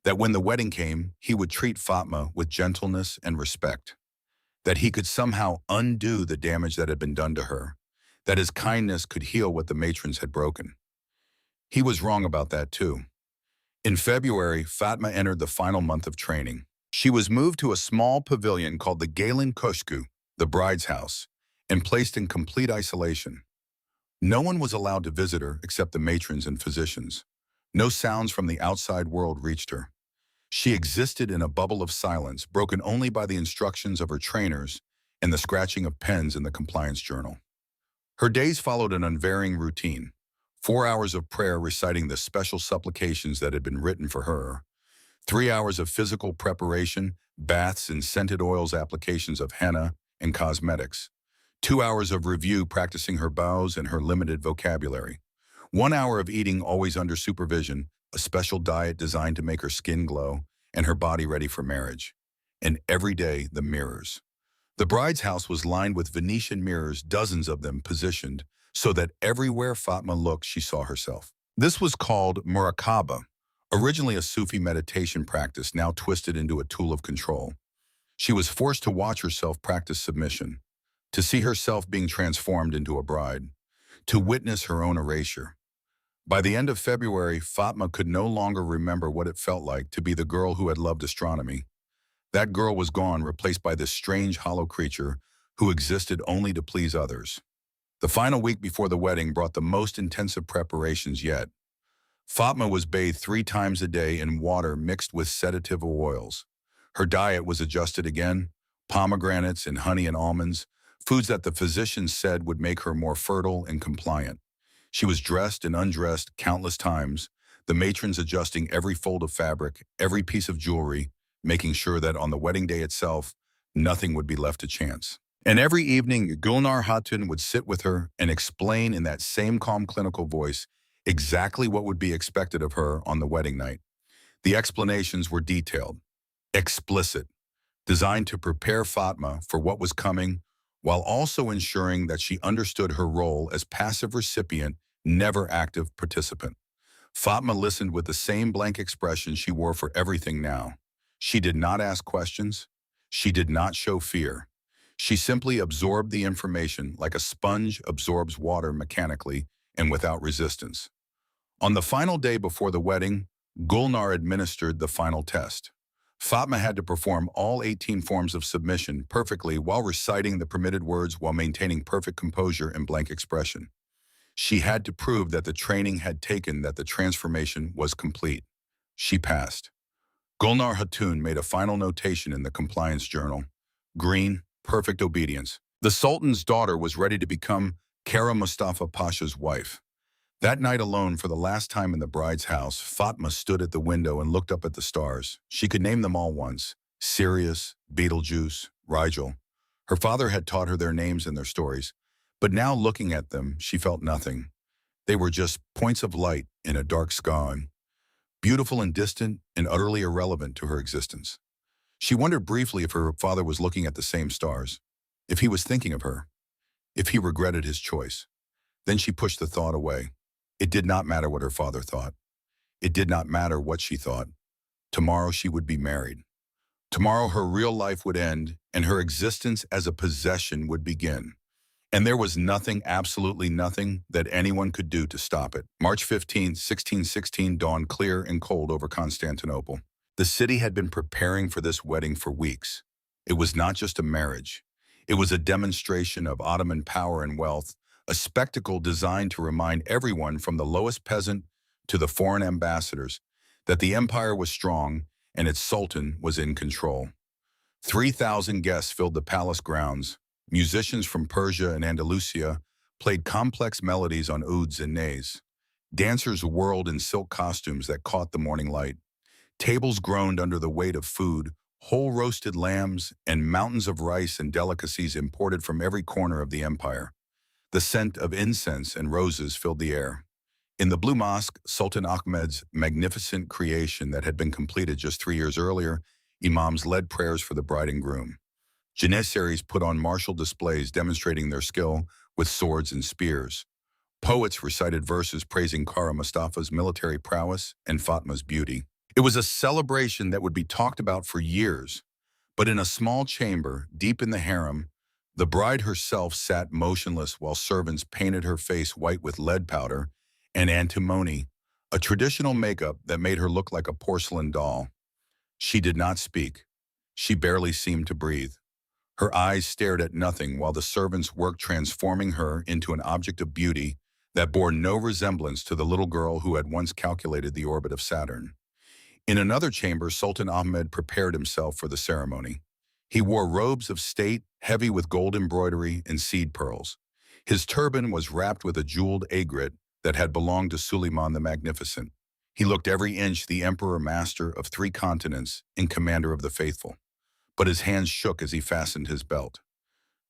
that when the wedding came, he would treat Fatma with gentleness and respect, that he could somehow undo the damage that had been done to her, that his kindness could heal what the matrons had broken. He was wrong about that too. In February, Fatma entered the final month of training. She was moved to a small pavilion called the Galen Koshku, the bride's house, and placed in complete isolation. No one was allowed to visit her except the matrons and physicians. No sounds from the outside world reached her. She existed in a bubble of silence, broken only by the instructions of her trainers and the scratching of pens in the compliance journal. Her days followed an unvarying routine. 4 hours of prayer reciting the special supplications that had been written for her. 3 hours of physical preparation, baths and scented oils applications of henna and cosmetics. 2 hours of review practicing her bows and her limited vocabulary. 1 hour of eating always under supervision, a special diet designed to make her skin glow and her body ready for marriage. And every day, the mirrors. The bride's house was lined with Venetian mirrors, dozens of them positioned, so that everywhere Fatma looked, she saw herself. This was called muraqaba, originally a Sufi meditation practice, now twisted into a tool of control. She was forced to watch herself practice submission, to see herself being transformed into a bride, to witness her own erasure. By the end of February, Fatma could no longer remember what it felt like to be the girl who had loved astronomy. That girl was gone, replaced by this strange, hollow creature who existed only to please others. The final week before the wedding brought the most intensive preparations yet. Fatma was bathed 3 times a day in water mixed with sedative oils. Her diet was adjusted again, pomegranates and honey and almonds, foods that the physicians said would make her more fertile and compliant. She was dressed and undressed countless times, the matrons adjusting every fold of fabric, every piece of jewelry, making sure that on the wedding day itself, nothing would be left to chance. And every evening, Gulnar Hatun would sit with her and explain in that same calm clinical voice exactly what would be expected of her on the wedding night. The explanations were detailed, explicit, designed to prepare Fatma for what was coming, while also ensuring that she understood her role as passive recipient, never active participant. Fatma listened with the same blank expression she wore for everything now. She did not ask questions. She did not show fear. She simply absorbed the information like a sponge absorbs water mechanically and without resistance. On the final day before the wedding, Gulnar administered the final test. Fatma had to perform all 18 forms of submission perfectly while reciting the permitted words while maintaining perfect composure and blank expression. She had to prove that the training had taken, that the transformation was complete. She passed. Gulnar Hatun made a final notation in the compliance journal. Green, perfect obedience. The Sultan's daughter was ready to become Kara Mustafa Pasha's wife. That night alone, for the last time in the bride's house, Fatma stood at the window and looked up at the stars. She could name them all once: Sirius, Betelgeuse, Rigel. Her father had taught her their names and their stories, but now looking at them, she felt nothing. They were just points of light in a dark sky, beautiful and distant and utterly irrelevant to her existence. She wondered briefly if her father was looking at the same stars, if he was thinking of her, if he regretted his choice. Then she pushed the thought away. It did not matter what her father thought. It did not matter what she thought. Tomorrow she would be married. Tomorrow her real life would end and her existence as a possession would begin. And there was nothing, absolutely nothing, that anyone could do to stop it. March 15, 1616 dawned clear and cold over Constantinople. The city had been preparing for this wedding for weeks. It was not just a marriage. It was a demonstration of Ottoman power and wealth, a spectacle designed to remind everyone from the lowest peasant to the foreign ambassadors that the empire was strong and its sultan was in control. 3,000 guests filled the palace grounds. Musicians from Persia and Andalusia played complex melodies on ouds and nays. Dancers whirled in silk costumes that caught the morning light. Tables groaned under the weight of food, whole roasted lambs and mountains of rice and delicacies imported from every corner of the empire. The scent of incense and roses filled the air. In the Blue Mosque, Sultan Ahmed's magnificent creation that had been completed just 3 years earlier, imams led prayers for the bride and groom. Janissaries put on martial displays demonstrating their skill with swords and spears. Poets recited verses praising Kara Mustafa's military prowess and Fatma's beauty. It was a celebration that would be talked about for years, but in a small chamber, deep in the harem, the bride herself sat motionless while servants painted her face white with lead powder and antimony, a traditional makeup that made her look like a porcelain doll. She did not speak. She barely seemed to breathe. Her eyes stared at nothing while the servants worked transforming her into an object of beauty that bore no resemblance to the little girl who had once calculated the orbit of Saturn. In another chamber, Sultan Ahmed prepared himself for the ceremony. He wore robes of state, heavy with gold embroidery and seed pearls. His turban was wrapped with a jeweled agate that had belonged to Suleiman the Magnificent. He looked every inch the emperor master of 3 continents and commander of the faithful, but his hands shook as he fastened his belt.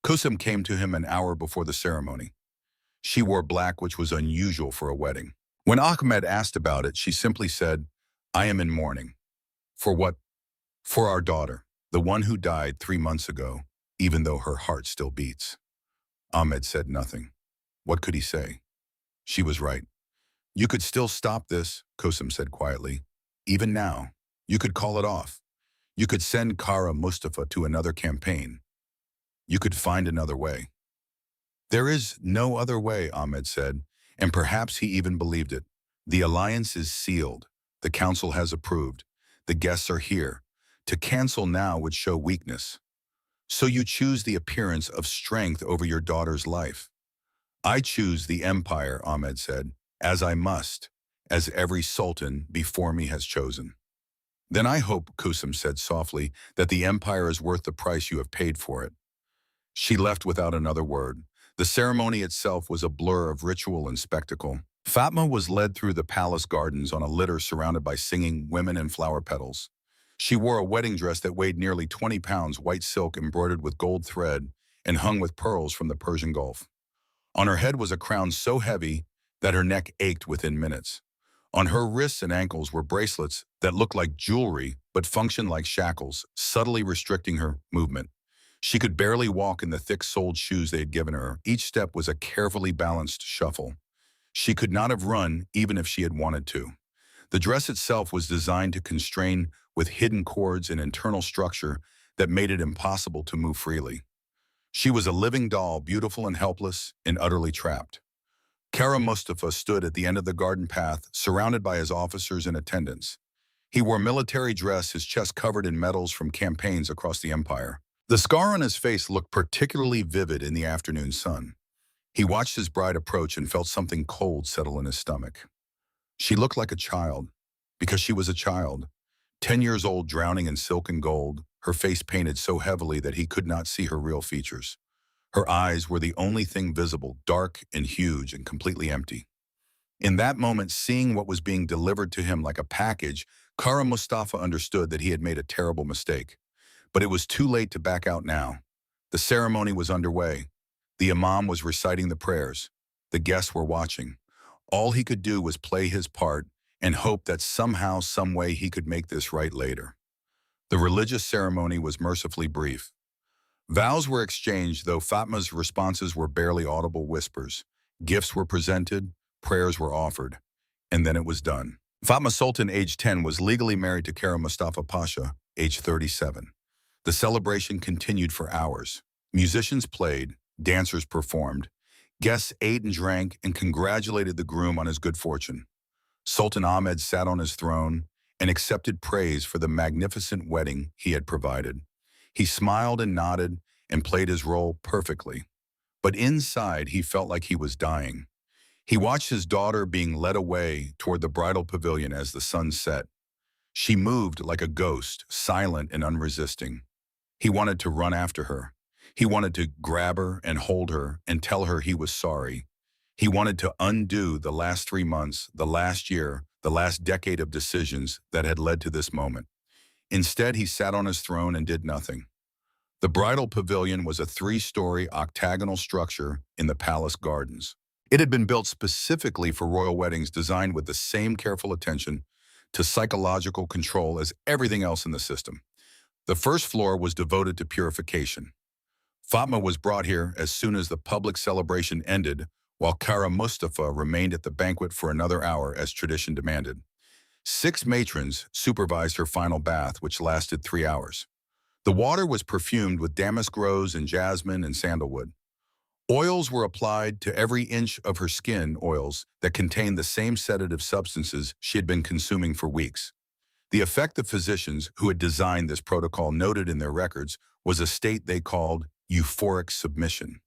Kusum came to him an hour before the ceremony. She wore black, which was unusual for a wedding. When Ahmed asked about it, she simply said, "I am in mourning." "For what?" "For our daughter, the one who died 3 months ago, even though her heart still beats." Ahmed said nothing. What could he say? She was right. "You could still stop this," Kusum said quietly. "Even now, you could call it off. You could send Kara Mustafa to another campaign. You could find another way." "There is no other way," Ahmed said, and perhaps he even believed it. "The alliance is sealed. The council has approved. The guests are here. To cancel now would show weakness. So you choose the appearance of strength over your daughter's life." "I choose the empire," Ahmed said, "as I must, as every sultan before me has chosen." "Then I hope," Kusum said softly, "that the empire is worth the price you have paid for it." She left without another word. The ceremony itself was a blur of ritual and spectacle. Fatma was led through the palace gardens on a litter surrounded by singing women and flower petals. She wore a wedding dress that weighed nearly 20 pounds, white silk embroidered with gold thread and hung with pearls from the Persian Gulf. On her head was a crown so heavy that her neck ached within minutes. On her wrists and ankles were bracelets that looked like jewelry but functioned like shackles, subtly restricting her movement. She could barely walk in the thick-soled shoes they had given her. Each step was a carefully balanced shuffle. She could not have run even if she had wanted to. The dress itself was designed to constrain with hidden cords and internal structure that made it impossible to move freely. She was a living doll, beautiful and helpless and utterly trapped. Kara Mustafa stood at the end of the garden path, surrounded by his officers and attendants. He wore military dress, his chest covered in medals from campaigns across the empire. The scar on his face looked particularly vivid in the afternoon sun. He watched his bride approach and felt something cold settle in his stomach. She looked like a child, because she was a child, 10 years old, drowning in silk and gold, her face painted so heavily that he could not see her real features. Her eyes were the only thing visible, dark and huge and completely empty. In that moment, seeing what was being delivered to him like a package, Kara Mustafa understood that he had made a terrible mistake. But it was too late to back out now. The ceremony was underway. The imam was reciting the prayers. The guests were watching. All he could do was play his part and hope that somehow, some way he could make this right later. The religious ceremony was mercifully brief. Vows were exchanged, though Fatma's responses were barely audible whispers. Gifts were presented, prayers were offered, and then it was done. Fatma Sultan, age 10, was legally married to Kara Mustafa Pasha, age 37. The celebration continued for hours. Musicians played, dancers performed. Guests ate and drank and congratulated the groom on his good fortune. Sultan Ahmed sat on his throne and accepted praise for the magnificent wedding he had provided. He smiled and nodded and played his role perfectly. But inside, he felt like he was dying. He watched his daughter being led away toward the bridal pavilion as the sun set. She moved like a ghost, silent and unresisting. He wanted to run after her. He wanted to grab her and hold her and tell her he was sorry. He wanted to undo the last 3 months, the last year, the last decade of decisions that had led to this moment. Instead, he sat on his throne and did nothing. The bridal pavilion was a 3-story octagonal structure in the palace gardens. It had been built specifically for royal weddings, designed with the same careful attention to psychological control as everything else in the system. The first floor was devoted to purification. Fatma was brought here as soon as the public celebration ended, while Kara Mustafa remained at the banquet for another hour as tradition demanded. 6 matrons supervised her final bath, which lasted 3 hours. The water was perfumed with damask rose and jasmine and sandalwood. Oils were applied to every inch of her skin, oils that contained the same sedative substances she had been consuming for weeks. The effect the physicians who had designed this protocol noted in their records was a state they called euphoric submission.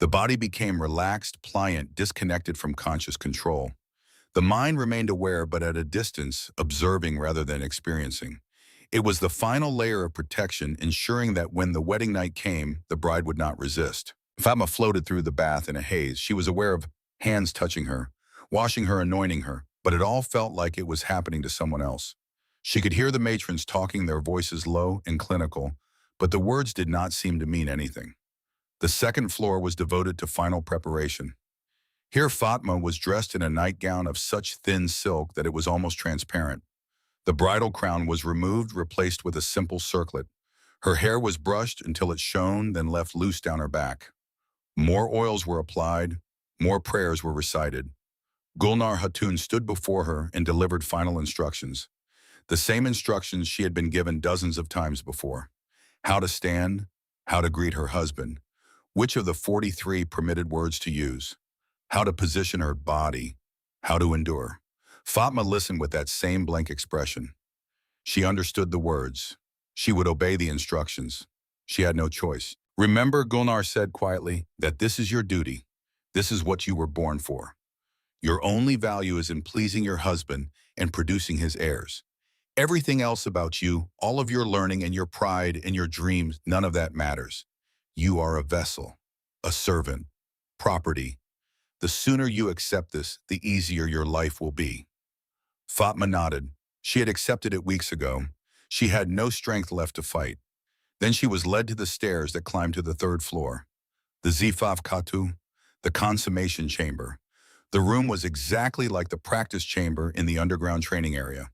The body became relaxed, pliant, disconnected from conscious control. The mind remained aware but at a distance, observing rather than experiencing. It was the final layer of protection, ensuring that when the wedding night came, the bride would not resist. Fatma floated through the bath in a haze. She was aware of hands touching her, washing her, anointing her, but it all felt like it was happening to someone else. She could hear the matrons talking, their voices low and clinical, but the words did not seem to mean anything. The second floor was devoted to final preparation. Here Fatma was dressed in a nightgown of such thin silk that it was almost transparent. The bridal crown was removed, replaced with a simple circlet. Her hair was brushed until it shone, then left loose down her back. More oils were applied, more prayers were recited. Gulnar Hatun stood before her and delivered final instructions. The same instructions she had been given dozens of times before. How to stand, how to greet her husband, which of the 43 permitted words to use, how to position her body, how to endure. Fatma listened with that same blank expression. She understood the words. She would obey the instructions. She had no choice. Remember, Gulnar said quietly, that this is your duty. This is what you were born for. Your only value is in pleasing your husband and producing his heirs. Everything else about you, all of your learning and your pride and your dreams, none of that matters. You are a vessel, a servant, property. The sooner you accept this, the easier your life will be. Fatma nodded. She had accepted it weeks ago. She had no strength left to fight. Then she was led to the stairs that climbed to the 3rd floor. The Zifaf Katu, the consummation chamber. The room was exactly like the practice chamber in the underground training area.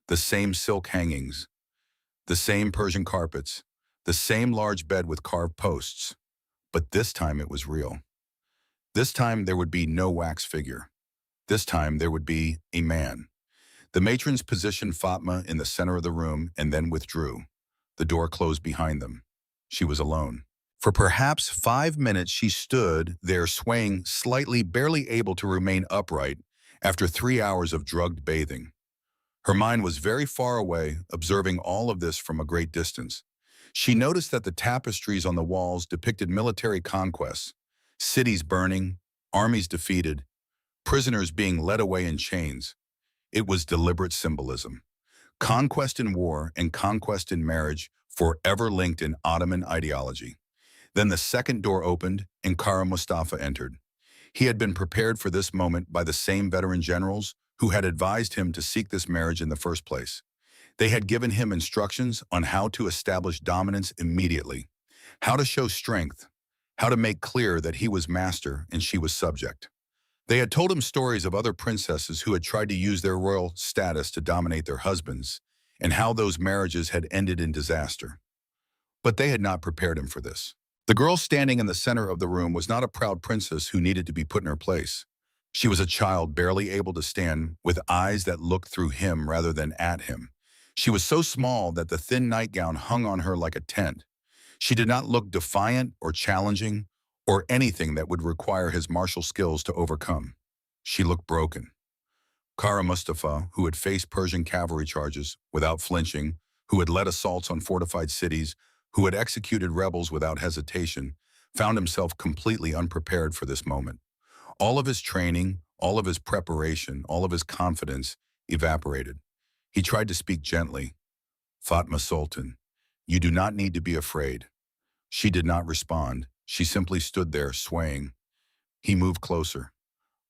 The same silk hangings, the same Persian carpets, the same large bed with carved posts. But this time it was real. This time there would be no wax figure. This time there would be a man. The matrons positioned Fatma in the center of the room and then withdrew. The door closed behind them. She was alone. For perhaps 5 minutes she stood there swaying slightly, barely able to remain upright after 3 hours of drugged bathing. Her mind was very far away, observing all of this from a great distance. She noticed that the tapestries on the walls depicted military conquests, cities burning, armies defeated, prisoners being led away in chains. It was deliberate symbolism. Conquest in war and conquest in marriage, forever linked in Ottoman ideology. Then the second door opened and Kara Mustafa entered. He had been prepared for this moment by the same veteran generals who had advised him to seek this marriage in the first place. They had given him instructions on how to establish dominance immediately, how to show strength, how to make clear that he was master and she was subject. They had told him stories of other princesses who had tried to use their royal status to dominate their husbands, and how those marriages had ended in disaster. But they had not prepared him for this. The girl standing in the center of the room was not a proud princess who needed to be put in her place. She was a child barely able to stand, with eyes that looked through him rather than at him. She was so small that the thin nightgown hung on her like a tent. She did not look defiant or challenging, or anything that would require his martial skills to overcome. She looked broken. Kara Mustafa, who had faced Persian cavalry charges without flinching, who had led assaults on fortified cities, who had executed rebels without hesitation, found himself completely unprepared for this moment. All of his training, all of his preparation, all of his confidence evaporated. He tried to speak gently. Fatma Sultan, you do not need to be afraid. She did not respond. She simply stood there, swaying. He moved closer.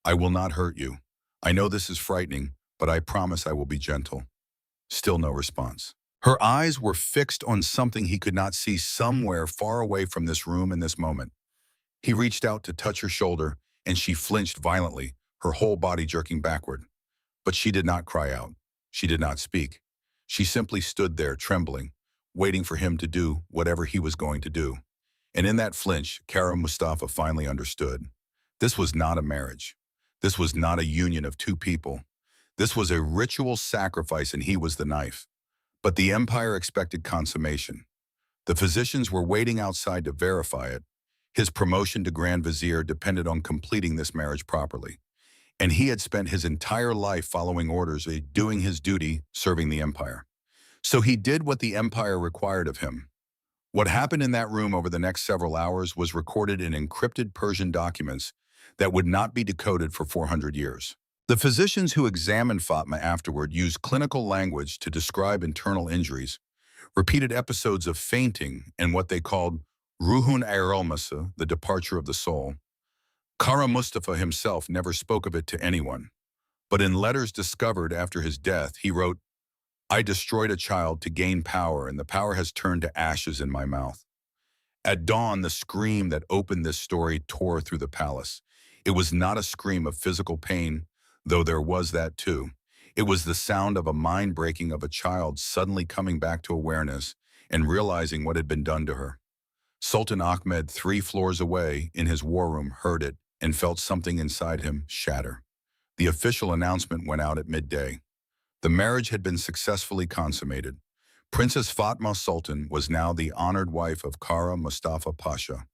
I will not hurt you. I know this is frightening, but I promise I will be gentle. Still no response. Her eyes were fixed on something he could not see, somewhere far away from this room in this moment. He reached out to touch her shoulder, and she flinched violently, her whole body jerking backward. But she did not cry out. She did not speak. She simply stood there, trembling, waiting for him to do whatever he was going to do. And in that flinch, Kara Mustafa finally understood. This was not a marriage. This was not a union of two people. This was a ritual sacrifice, and he was the knife. But the empire expected consummation. The physicians were waiting outside to verify it. His promotion to Grand Vizier depended on completing this marriage properly. And he had spent his entire life following orders, doing his duty, serving the empire. So he did what the empire required of him. What happened in that room over the next several hours was recorded in encrypted Persian documents that would not be decoded for 400 years. The physicians who examined Fatma afterward used clinical language to describe internal injuries, repeated episodes of fainting, and what they called ruhun ayrılması, the departure of the soul. Kara Mustafa himself never spoke of it to anyone, but in letters discovered after his death, he wrote, "I destroyed a child to gain power, and the power has turned to ashes in my mouth." At dawn, the scream that opened this story tore through the palace. It was not a scream of physical pain, though there was that too. It was the sound of a mind breaking of a child suddenly coming back to awareness and realizing what had been done to her. Sultan Ahmed, 3 floors away in his war room, heard it and felt something inside him shatter. The official announcement went out at midday. The marriage had been successfully consummated. Princess Fatma Sultan was now the honored wife of Kara Mustafa Pasha.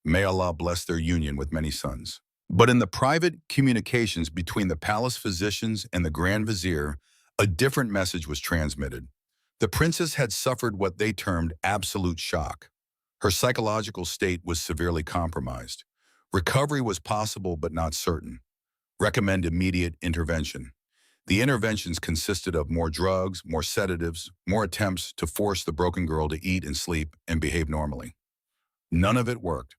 May Allah bless their union with many sons. But in the private communications between the palace physicians and the Grand Vizier, a different message was transmitted. The princess had suffered what they termed absolute shock. Her psychological state was severely compromised. Recovery was possible but not certain. Recommend immediate intervention. The interventions consisted of more drugs, more sedatives, more attempts to force the broken girl to eat and sleep and behave normally. None of it worked.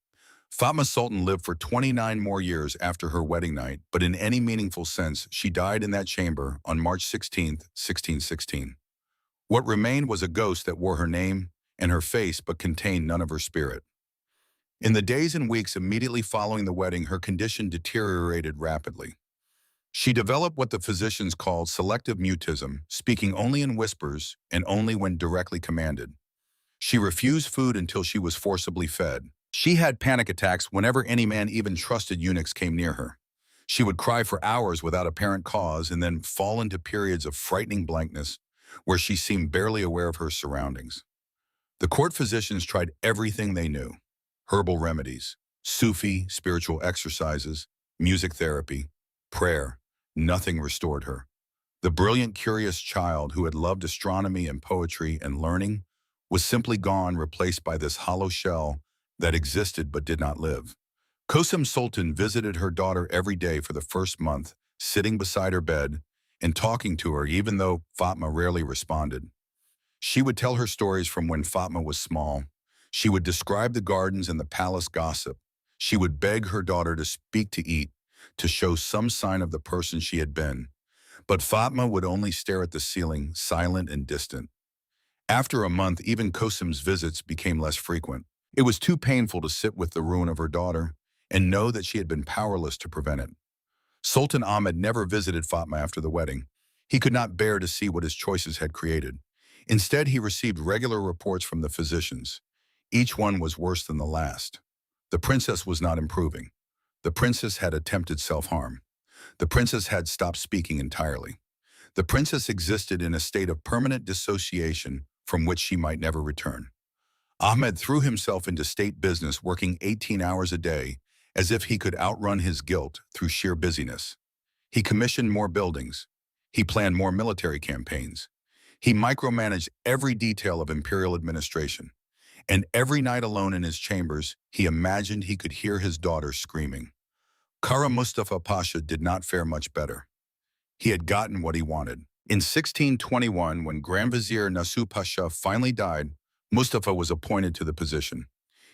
Fatma Sultan lived for 29 more years after her wedding night, but in any meaningful sense, she died in that chamber on March 16, 1616. What remained was a ghost that wore her name and her face but contained none of her spirit. In the days and weeks immediately following the wedding, her condition deteriorated rapidly. She developed what the physicians called selective mutism, speaking only in whispers and only when directly commanded. She refused food until she was forcibly fed. She had panic attacks whenever any man, even trusted eunuchs, came near her. She would cry for hours without apparent cause and then fall into periods of frightening blankness where she seemed barely aware of her surroundings. The court physicians tried everything they knew: herbal remedies, Sufi spiritual exercises, music therapy, prayer. Nothing restored her. The brilliant, curious child who had loved astronomy and poetry and learning was simply gone, replaced by this hollow shell that existed but did not live. Kosem Sultan visited her daughter every day for the first month, sitting beside her bed and talking to her even though Fatma rarely responded. She would tell her stories from when Fatma was small. She would describe the gardens and the palace gossip. She would beg her daughter to speak, to eat, to show some sign of the person she had been. But Fatma would only stare at the ceiling, silent and distant. After a month, even Kosem's visits became less frequent. It was too painful to sit with the ruin of her daughter and know that she had been powerless to prevent it. Sultan Ahmed never visited Fatma after the wedding. He could not bear to see what his choices had created. Instead, he received regular reports from the physicians. Each one was worse than the last. The princess was not improving. The princess had attempted self-harm. The princess had stopped speaking entirely. The princess existed in a state of permanent dissociation from which she might never return. Ahmed threw himself into state business, working 18 hours a day, as if he could outrun his guilt through sheer busyness. He commissioned more buildings. He planned more military campaigns. He micromanaged every detail of imperial administration. And every night alone in his chambers, he imagined he could hear his daughter screaming. Kara Mustafa Pasha did not fare much better. He had gotten what he wanted. In 1621, when Grand Vizier Nasu Pasha finally died, Mustafa was appointed to the position.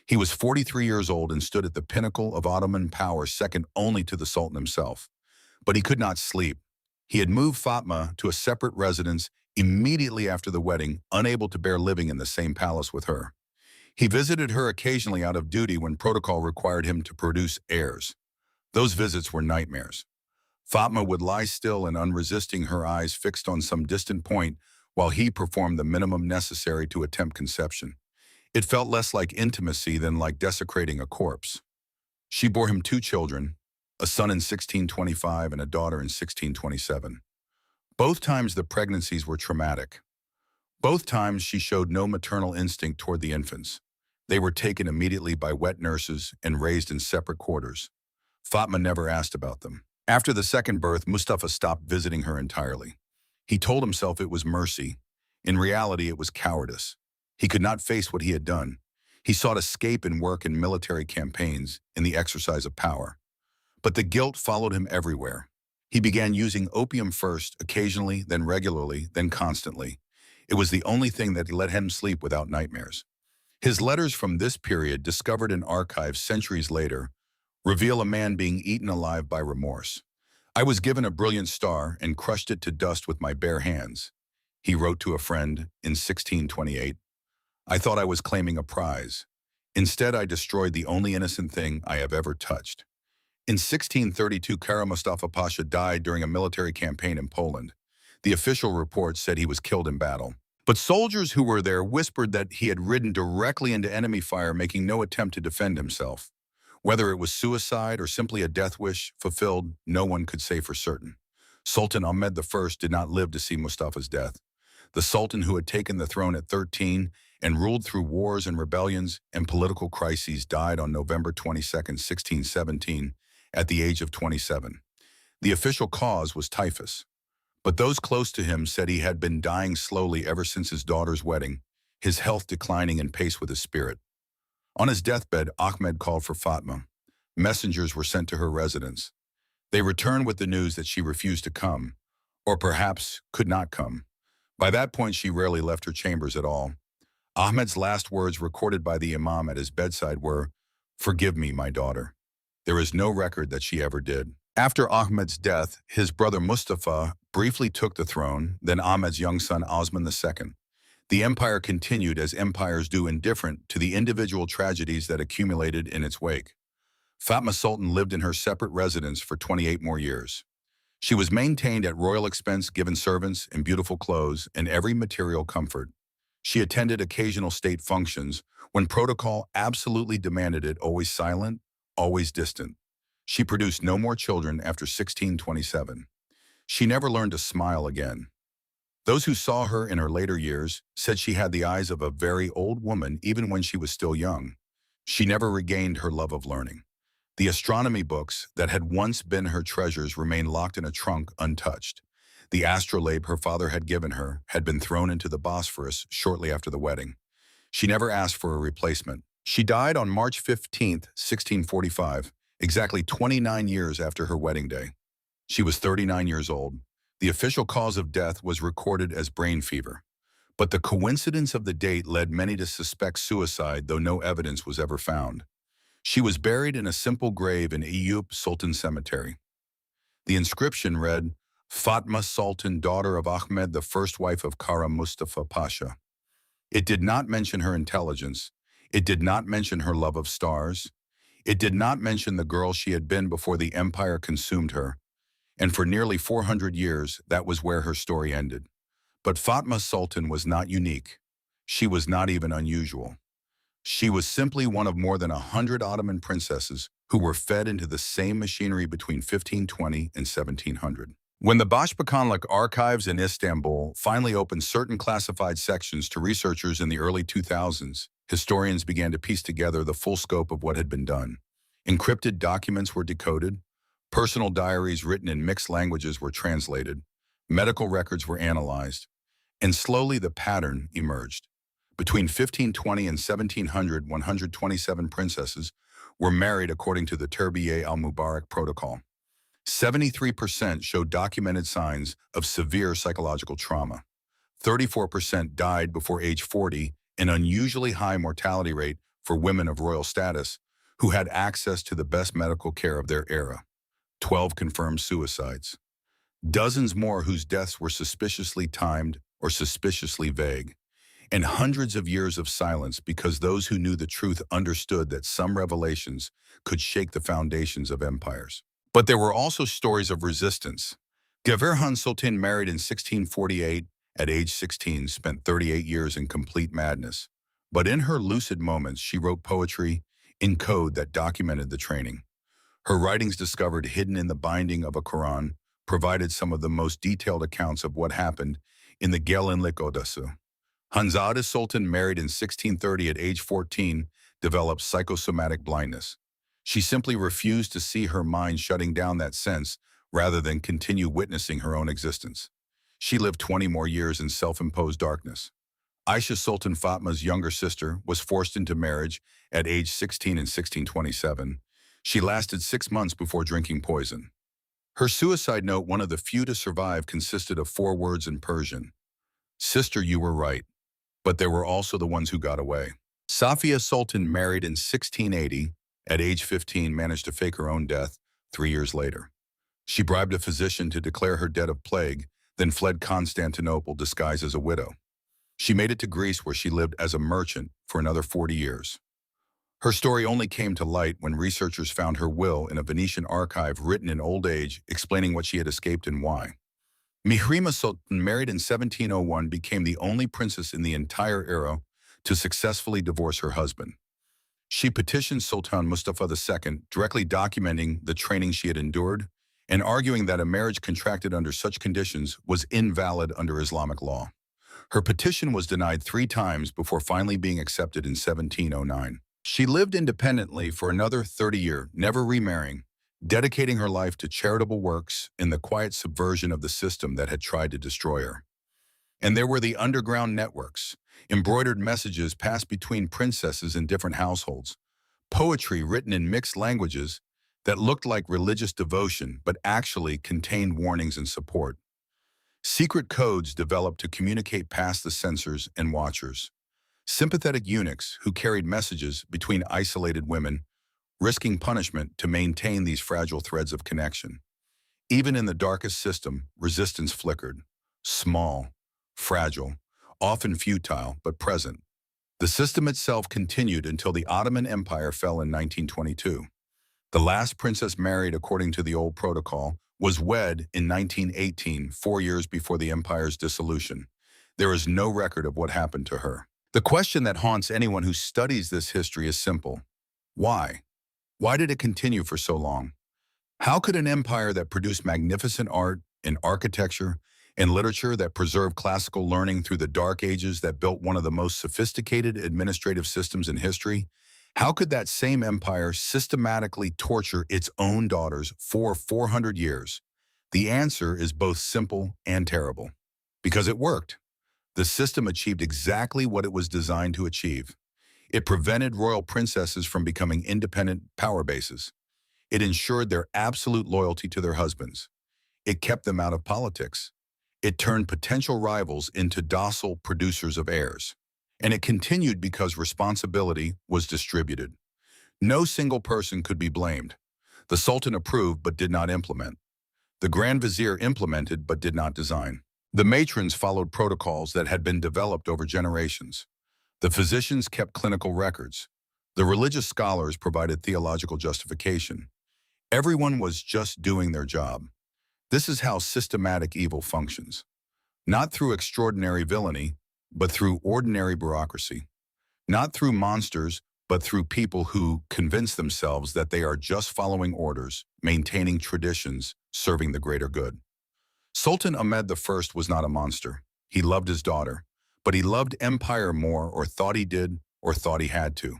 He was 43 years old and stood at the pinnacle of Ottoman power, second only to the Sultan himself. But he could not sleep. He had moved Fatma to a separate residence immediately after the wedding, unable to bear living in the same palace with her. He visited her occasionally out of duty when protocol required him to produce heirs. Those visits were nightmares. Fatma would lie still and unresisting, her eyes fixed on some distant point, while he performed the minimum necessary to attempt conception. It felt less like intimacy than like desecrating a corpse. She bore him two children, a son in 1625 and a daughter in 1627. Both times the pregnancies were traumatic. Both times she showed no maternal instinct toward the infants. They were taken immediately by wet nurses and raised in separate quarters. Fatma never asked about them. After the second birth, Mustafa stopped visiting her entirely. He told himself it was mercy. In reality, it was cowardice. He could not face what he had done. He sought escape in work and military campaigns, in the exercise of power. But the guilt followed him everywhere. He began using opium first, occasionally, then regularly, then constantly. It was the only thing that let him sleep without nightmares. His letters from this period, discovered in archives centuries later, reveal a man being eaten alive by remorse. "I was given a brilliant star and crushed it to dust with my bare hands," he wrote to a friend in 1628. "I thought I was claiming a prize. Instead, I destroyed the only innocent thing I have ever touched." In 1632, Kara Mustafa Pasha died during a military campaign in Poland. The official report said he was killed in battle. But soldiers who were there whispered that he had ridden directly into enemy fire, making no attempt to defend himself. Whether it was suicide or simply a death wish fulfilled, no one could say for certain. Sultan Ahmed I did not live to see Mustafa's death. The Sultan, who had taken the throne at 13 and ruled through wars and rebellions and political crises, died on November 22, 1617, at the age of 27. The official cause was typhus. But those close to him said he had been dying slowly ever since his daughter's wedding, his health declining in pace with his spirit. On his deathbed, Ahmed called for Fatma. Messengers were sent to her residence. They returned with the news that she refused to come, or perhaps could not come. By that point, she rarely left her chambers at all. Ahmed's last words recorded by the imam at his bedside were, "Forgive me, my daughter." There is no record that she ever did. After Ahmed's death, his brother Mustafa briefly took the throne, then Ahmed's young son Osman II. The empire continued as empires do, indifferent to the individual tragedies that accumulated in its wake. Fatma Sultan lived in her separate residence for 28 more years. She was maintained at royal expense, given servants and beautiful clothes and every material comfort. She attended occasional state functions when protocol absolutely demanded it, always silent, always distant. She produced no more children after 1627. She never learned to smile again. Those who saw her in her later years said she had the eyes of a very old woman even when she was still young. She never regained her love of learning. The astronomy books that had once been her treasures remained locked in a trunk untouched. The astrolabe her father had given her had been thrown into the Bosphorus shortly after the wedding. She never asked for a replacement. She died on March 15, 1645, exactly 29 years after her wedding day. She was 39 years old. The official cause of death was recorded as brain fever. But the coincidence of the date led many to suspect suicide, though no evidence was ever found. She was buried in a simple grave in Eyüp Sultan Cemetery. The inscription read, "Fatma Sultan, daughter of Ahmed, the first wife of Kara Mustafa Pasha." It did not mention her intelligence. It did not mention her love of stars. It did not mention the girl she had been before the empire consumed her. And for nearly 400 years, that was where her story ended. But Fatma Sultan was not unique. She was not even unusual. She was simply one of more than 100 Ottoman princesses who were fed into the same machinery between 1520 and 1700. When the Başbakanlık archives in Istanbul finally opened certain classified sections to researchers in the early 2000s, historians began to piece together the full scope of what had been done. Encrypted documents were decoded, personal diaries written in mixed languages were translated, medical records were analyzed, and slowly the pattern emerged. Between 1520 and 1700, 127 princesses were married according to the Terbiye al-Mubarak protocol. 73% showed documented signs of severe psychological trauma. 34% died before age 40, an unusually high mortality rate for women of royal status who had access to the best medical care of their era. 12 confirmed suicides. Dozens more whose deaths were suspiciously timed or suspiciously vague. And hundreds of years of silence because those who knew the truth understood that some revelations could shake the foundations of empires. But there were also stories of resistance. Gavurhan Sultan, married in 1648, at age 16, spent 38 years in complete madness. But in her lucid moments, she wrote poetry in code that documented the training. Her writings, discovered hidden in the binding of a Quran, provided some of the most detailed accounts of what happened in the Gelinlik Odası. Hanzade Sultan, married in 1630 at age 14, developed psychosomatic blindness. She simply refused to see her mind shutting down that sense rather than continue witnessing her own existence. She lived 20 more years in self-imposed darkness. Aisha Sultan, Fatma's younger sister, was forced into marriage at age 16 in 1627. She lasted 6 months before drinking poison. Her suicide note, one of the few to survive, consisted of 4 words in Persian. "Sister, you were right, but there were also the ones who got away." Safia Sultan, married in 1680, at age 15, managed to fake her own death 3 years later. She bribed a physician to declare her dead of plague, then fled Constantinople disguised as a widow. She made it to Greece, where she lived as a merchant for another 40 years. Her story only came to light when researchers found her will in a Venetian archive written in old age, explaining what she had escaped and why. Mihrima Sultan, married in 1701, became the only princess in the entire era to successfully divorce her husband. She petitioned Sultan Mustafa II, directly documenting the training she had endured and arguing that a marriage contracted under such conditions was invalid under Islamic law. Her petition was denied 3 times before finally being accepted in 1709. She lived independently for another 30 years, never remarrying, dedicating her life to charitable works in the quiet subversion of the system that had tried to destroy her. And there were the underground networks, embroidered messages passed between princesses in different households, poetry written in mixed languages that looked like religious devotion but actually contained warnings and support. Secret codes developed to communicate past the censors and watchers. Sympathetic eunuchs who carried messages between isolated women, risking punishment to maintain these fragile threads of connection. Even in the darkest system, resistance flickered. Small, fragile, often futile, but present. The system itself continued until the Ottoman Empire fell in 1922. The last princess married according to the old protocol was wed in 1918, 4 years before the empire's dissolution. There is no record of what happened to her. The question that haunts anyone who studies this history is simple. Why? Why did it continue for so long? How could an empire that produced magnificent art and architecture and literature, that preserved classical learning through the Dark Ages, that built one of the most sophisticated administrative systems in history, how could that same empire systematically torture its own daughters for 400 years? The answer is both simple and terrible. Because it worked. The system achieved exactly what it was designed to achieve. It prevented royal princesses from becoming independent power bases. It ensured their absolute loyalty to their husbands. It kept them out of politics. It turned potential rivals into docile producers of heirs. And it continued because responsibility was distributed. No single person could be blamed. The Sultan approved but did not implement. The Grand Vizier implemented but did not design. The matrons followed protocols that had been developed over generations. The physicians kept clinical records. The religious scholars provided theological justification. Everyone was just doing their job. This is how systematic evil functions. Not through extraordinary villainy, but through ordinary bureaucracy. Not through monsters, but through people who convince themselves that they are just following orders, maintaining traditions, serving the greater good. Sultan Ahmed I was not a monster. He loved his daughter, but he loved empire more, or thought he did, or thought he had to.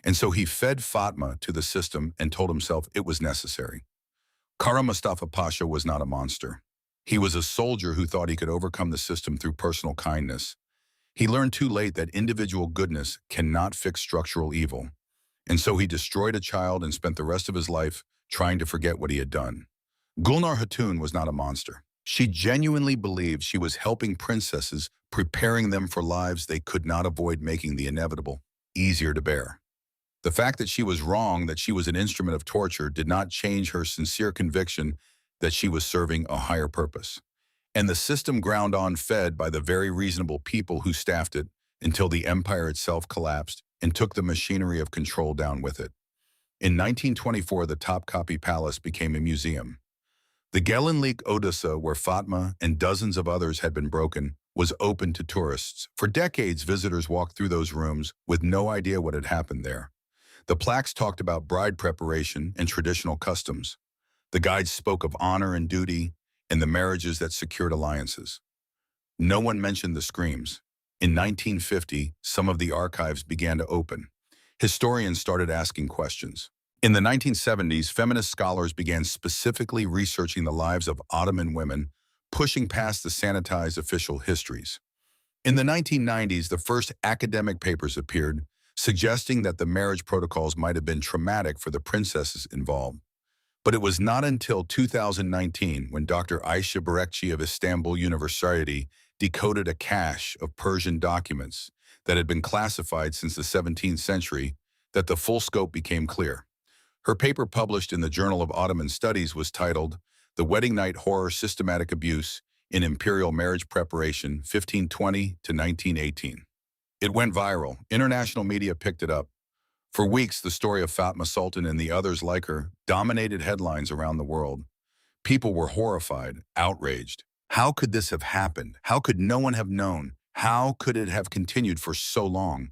And so he fed Fatma to the system and told himself it was necessary. Kara Mustafa Pasha was not a monster. He was a soldier who thought he could overcome the system through personal kindness. He learned too late that individual goodness cannot fix structural evil. And so he destroyed a child and spent the rest of his life trying to forget what he had done. Gulnar Hatun was not a monster. She genuinely believed she was helping princesses, preparing them for lives they could not avoid, making the inevitable easier to bear. The fact that she was wrong, that she was an instrument of torture, did not change her sincere conviction that she was serving a higher purpose. And the system ground on, fed by the very reasonable people who staffed it, until the empire itself collapsed and took the machinery of control down with it. In 1924, the Topkapi Palace became a museum. The Gelinlik Odası, where Fatma and dozens of others had been broken, was open to tourists. For decades, visitors walked through those rooms with no idea what had happened there. The plaques talked about bride preparation and traditional customs. The guides spoke of honor and duty and the marriages that secured alliances. No one mentioned the screams. In 1950, some of the archives began to open. Historians started asking questions. In the 1970s, feminist scholars began specifically researching the lives of Ottoman women, pushing past the sanitized official histories. In the 1990s, the first academic papers appeared, suggesting that the marriage protocols might have been traumatic for the princesses involved. But it was not until 2019 when Dr. Ayşe Börekçi of Istanbul University decoded a cache of Persian documents that had been classified since the 17th century that the full scope became clear. Her paper published in the Journal of Ottoman Studies was titled The Wedding Night Horror Systematic Abuse in Imperial Marriage Preparation 1520 to 1918. It went viral. International media picked it up. For weeks, the story of Fatma Sultan and the others like her dominated headlines around the world. People were horrified, outraged. How could this have happened? How could no one have known? How could it have continued for so long?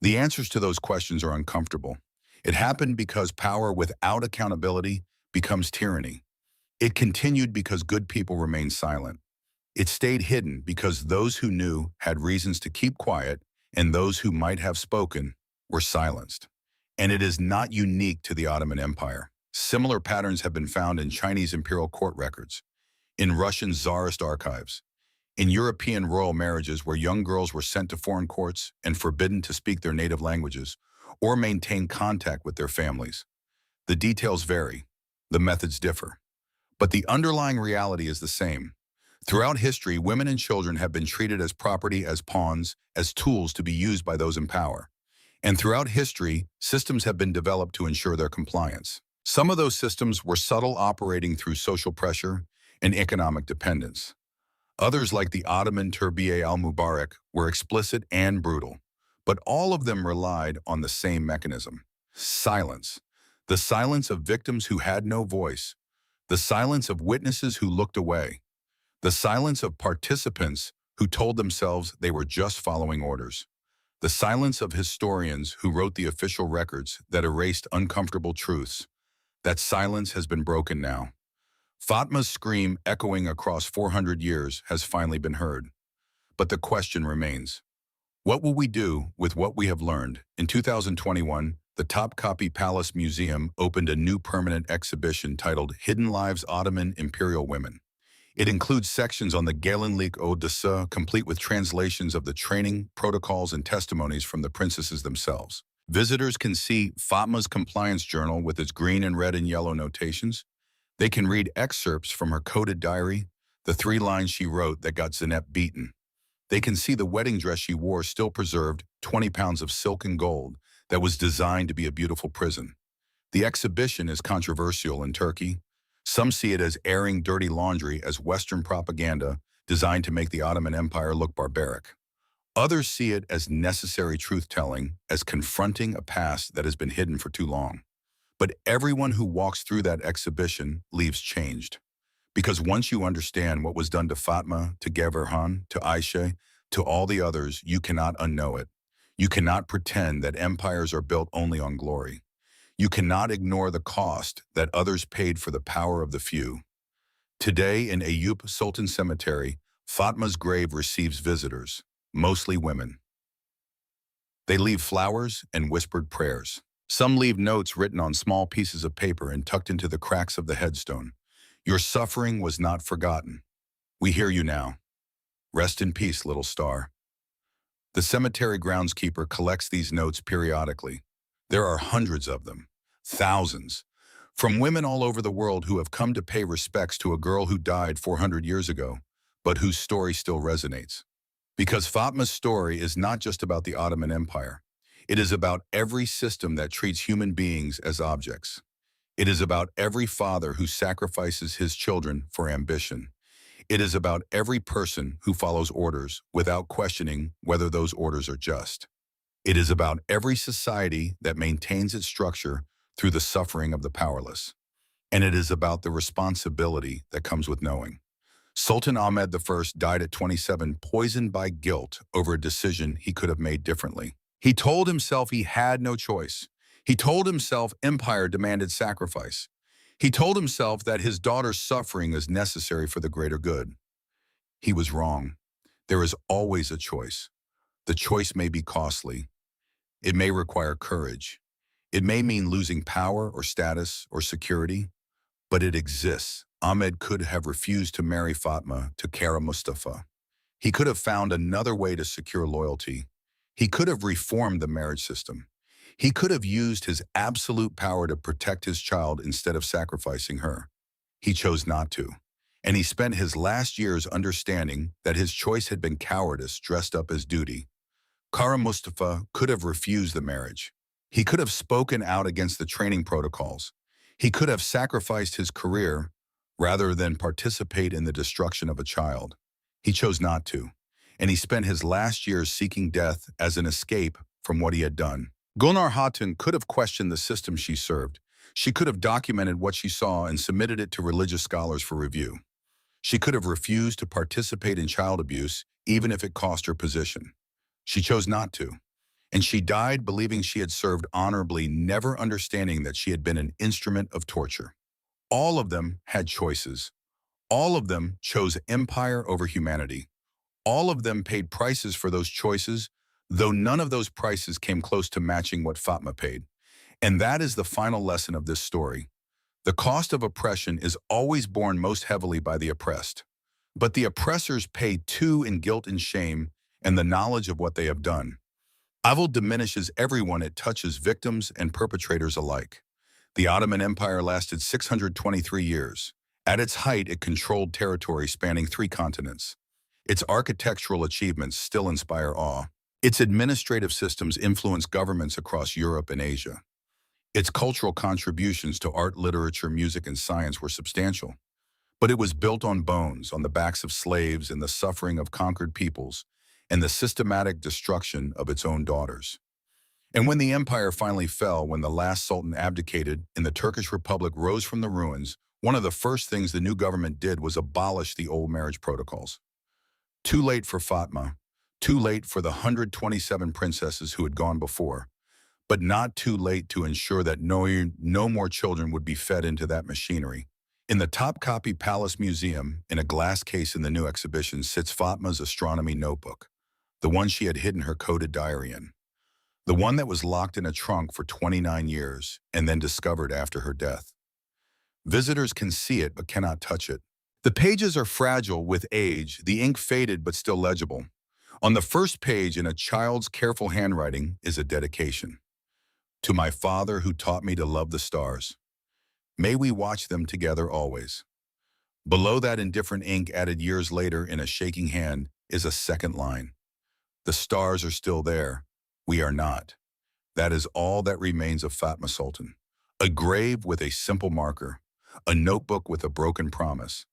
The answers to those questions are uncomfortable. It happened because power without accountability becomes tyranny. It continued because good people remained silent. It stayed hidden because those who knew had reasons to keep quiet, and those who might have spoken were silenced. And it is not unique to the Ottoman Empire. Similar patterns have been found in Chinese imperial court records, in Russian Tsarist archives, in European royal marriages where young girls were sent to foreign courts and forbidden to speak their native languages or maintain contact with their families. The details vary, the methods differ, but the underlying reality is the same. Throughout history, women and children have been treated as property, as pawns, as tools to be used by those in power. And throughout history, systems have been developed to ensure their compliance. Some of those systems were subtle, operating through social pressure and economic dependence. Others, like the Ottoman Terbiye al-Mubarak, were explicit and brutal. But all of them relied on the same mechanism: silence. The silence of victims who had no voice. The silence of witnesses who looked away. The silence of participants who told themselves they were just following orders. The silence of historians who wrote the official records that erased uncomfortable truths. That silence has been broken now. Fatma's scream, echoing across 400 years, has finally been heard. But the question remains: what will we do with what we have learned? In 2021, the Topkapi Palace Museum opened a new permanent exhibition titled Hidden Lives Ottoman Imperial Women. It includes sections on the Gelinlik Odası, complete with translations of the training, protocols, and testimonies from the princesses themselves. Visitors can see Fatma's compliance journal with its green and red and yellow notations. They can read excerpts from her coded diary, the 3 lines she wrote that got Zeynep beaten. They can see the wedding dress she wore, still preserved, 20 pounds of silk and gold, that was designed to be a beautiful prison. The exhibition is controversial in Turkey. Some see it as airing dirty laundry, as Western propaganda designed to make the Ottoman Empire look barbaric. Others see it as necessary truth-telling, as confronting a past that has been hidden for too long. But everyone who walks through that exhibition leaves changed. Because once you understand what was done to Fatma, to Geverhan, to Ayşe, to all the others, you cannot unknow it. You cannot pretend that empires are built only on glory. You cannot ignore the cost that others paid for the power of the few. Today in Eyüp Sultan Cemetery, Fatma's grave receives visitors, mostly women. They leave flowers and whispered prayers. Some leave notes written on small pieces of paper and tucked into the cracks of the headstone. Your suffering was not forgotten. We hear you now. Rest in peace, little star. The cemetery groundskeeper collects these notes periodically. There are hundreds of them, thousands, from women all over the world who have come to pay respects to a girl who died 400 years ago, but whose story still resonates. Because Fatma's story is not just about the Ottoman Empire. It is about every system that treats human beings as objects. It is about every father who sacrifices his children for ambition. It is about every person who follows orders without questioning whether those orders are just. It is about every society that maintains its structure through the suffering of the powerless. And it is about the responsibility that comes with knowing. Sultan Ahmed I died at 27, poisoned by guilt over a decision he could have made differently. He told himself he had no choice. He told himself empire demanded sacrifice. He told himself that his daughter's suffering is necessary for the greater good. He was wrong. There is always a choice. The choice may be costly. It may require courage. It may mean losing power or status or security, but it exists. Ahmed could have refused to marry Fatma to Kara Mustafa. He could have found another way to secure loyalty. He could have reformed the marriage system. He could have used his absolute power to protect his child instead of sacrificing her. He chose not to. And he spent his last years understanding that his choice had been cowardice dressed up as duty. Kara Mustafa could have refused the marriage. He could have spoken out against the training protocols. He could have sacrificed his career rather than participate in the destruction of a child. He chose not to, and he spent his last years seeking death as an escape from what he had done. Gulnar Hatun could have questioned the system she served. She could have documented what she saw and submitted it to religious scholars for review. She could have refused to participate in child abuse, even if it cost her position. She chose not to, and she died believing she had served honorably, never understanding that she had been an instrument of torture. All of them had choices. All of them chose empire over humanity. All of them paid prices for those choices, though none of those prices came close to matching what Fatma paid. And that is the final lesson of this story. The cost of oppression is always borne most heavily by the oppressed. But the oppressors pay too in guilt and shame and the knowledge of what they have done. Evil diminishes everyone it touches, victims and perpetrators alike. The Ottoman Empire lasted 623 years. At its height, it controlled territory spanning 3 continents. Its architectural achievements still inspire awe. Its administrative systems influence governments across Europe and Asia. Its cultural contributions to art, literature, music, and science were substantial. But it was built on bones, on the backs of slaves and the suffering of conquered peoples, and the systematic destruction of its own daughters. And when the empire finally fell, when the last sultan abdicated and the Turkish Republic rose from the ruins, one of the first things the new government did was abolish the old marriage protocols. Too late for Fatma, too late for the 127 princesses who had gone before, but not too late to ensure that no more children would be fed into that machinery. In the Topkapi Palace Museum, in a glass case in the new exhibition, sits Fatma's astronomy notebook, the one she had hidden her coded diary in. The one that was locked in a trunk for 29 years and then discovered after her death. Visitors can see it but cannot touch it. The pages are fragile with age, the ink faded but still legible. On the first page, in a child's careful handwriting, is a dedication. To my father who taught me to love the stars. May we watch them together always. Below that, in different ink added years later in a shaking hand, is a second line. The stars are still there. We are not. That is all that remains of Fatma Sultan. A grave with a simple marker, a notebook with a broken promise,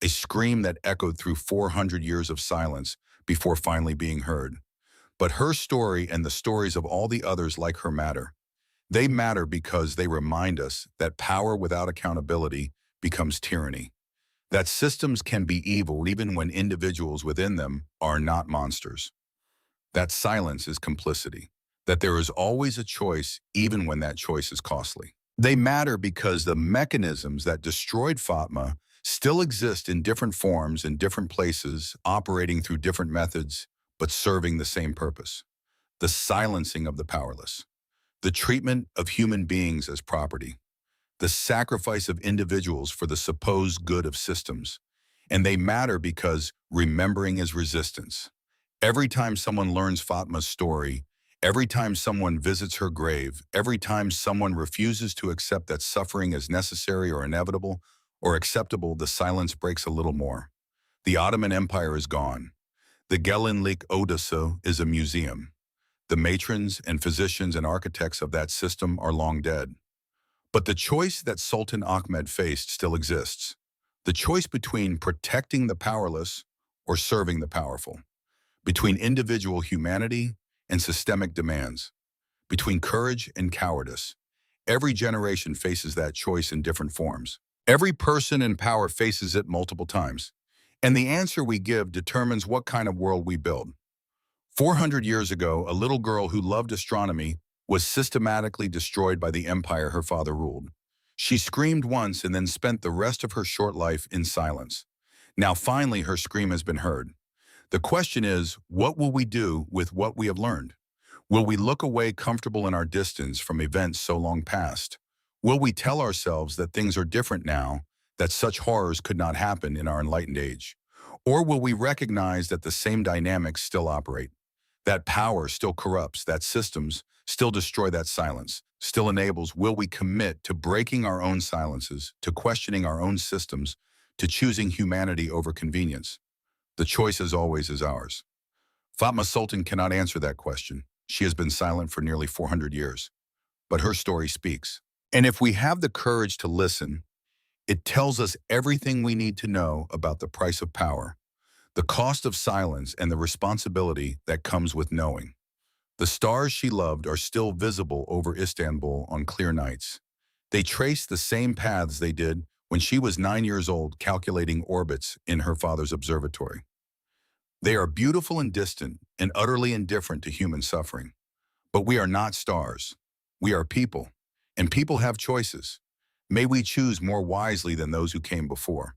a scream that echoed through 400 years of silence before finally being heard. But her story and the stories of all the others like her matter. They matter because they remind us that power without accountability becomes tyranny, that systems can be evil even when individuals within them are not monsters. That silence is complicity, that there is always a choice even when that choice is costly. They matter because the mechanisms that destroyed Fatma still exist in different forms in different places, operating through different methods, but serving the same purpose. The silencing of the powerless, the treatment of human beings as property, the sacrifice of individuals for the supposed good of systems. And they matter because remembering is resistance. Every time someone learns Fatma's story, every time someone visits her grave, every time someone refuses to accept that suffering is necessary or inevitable or acceptable, the silence breaks a little more. The Ottoman Empire is gone. The Gelinlik Odası is a museum. The matrons and physicians and architects of that system are long dead. But the choice that Sultan Ahmed faced still exists. The choice between protecting the powerless or serving the powerful. Between individual humanity and systemic demands. Between courage and cowardice. Every generation faces that choice in different forms. Every person in power faces it multiple times. And the answer we give determines what kind of world we build. 400 years ago, a little girl who loved astronomy was systematically destroyed by the empire her father ruled. She screamed once and then spent the rest of her short life in silence. Now finally her scream has been heard. The question is, what will we do with what we have learned? Will we look away comfortable in our distance from events so long past? Will we tell ourselves that things are different now, that such horrors could not happen in our enlightened age? Or will we recognize that the same dynamics still operate? That power still corrupts, that systems still destroy, that silence still enables? Will we commit to breaking our own silences, to questioning our own systems, to choosing humanity over convenience? The choice, as always, is ours. Fatma Sultan cannot answer that question. She has been silent for nearly 400 years. But her story speaks. And if we have the courage to listen, it tells us everything we need to know about the price of power, the cost of silence, and the responsibility that comes with knowing. The stars she loved are still visible over Istanbul on clear nights. They trace the same paths they did when she was 9 years old calculating orbits in her father's observatory. They are beautiful and distant and utterly indifferent to human suffering. But we are not stars. We are people, and people have choices. May we choose more wisely than those who came before.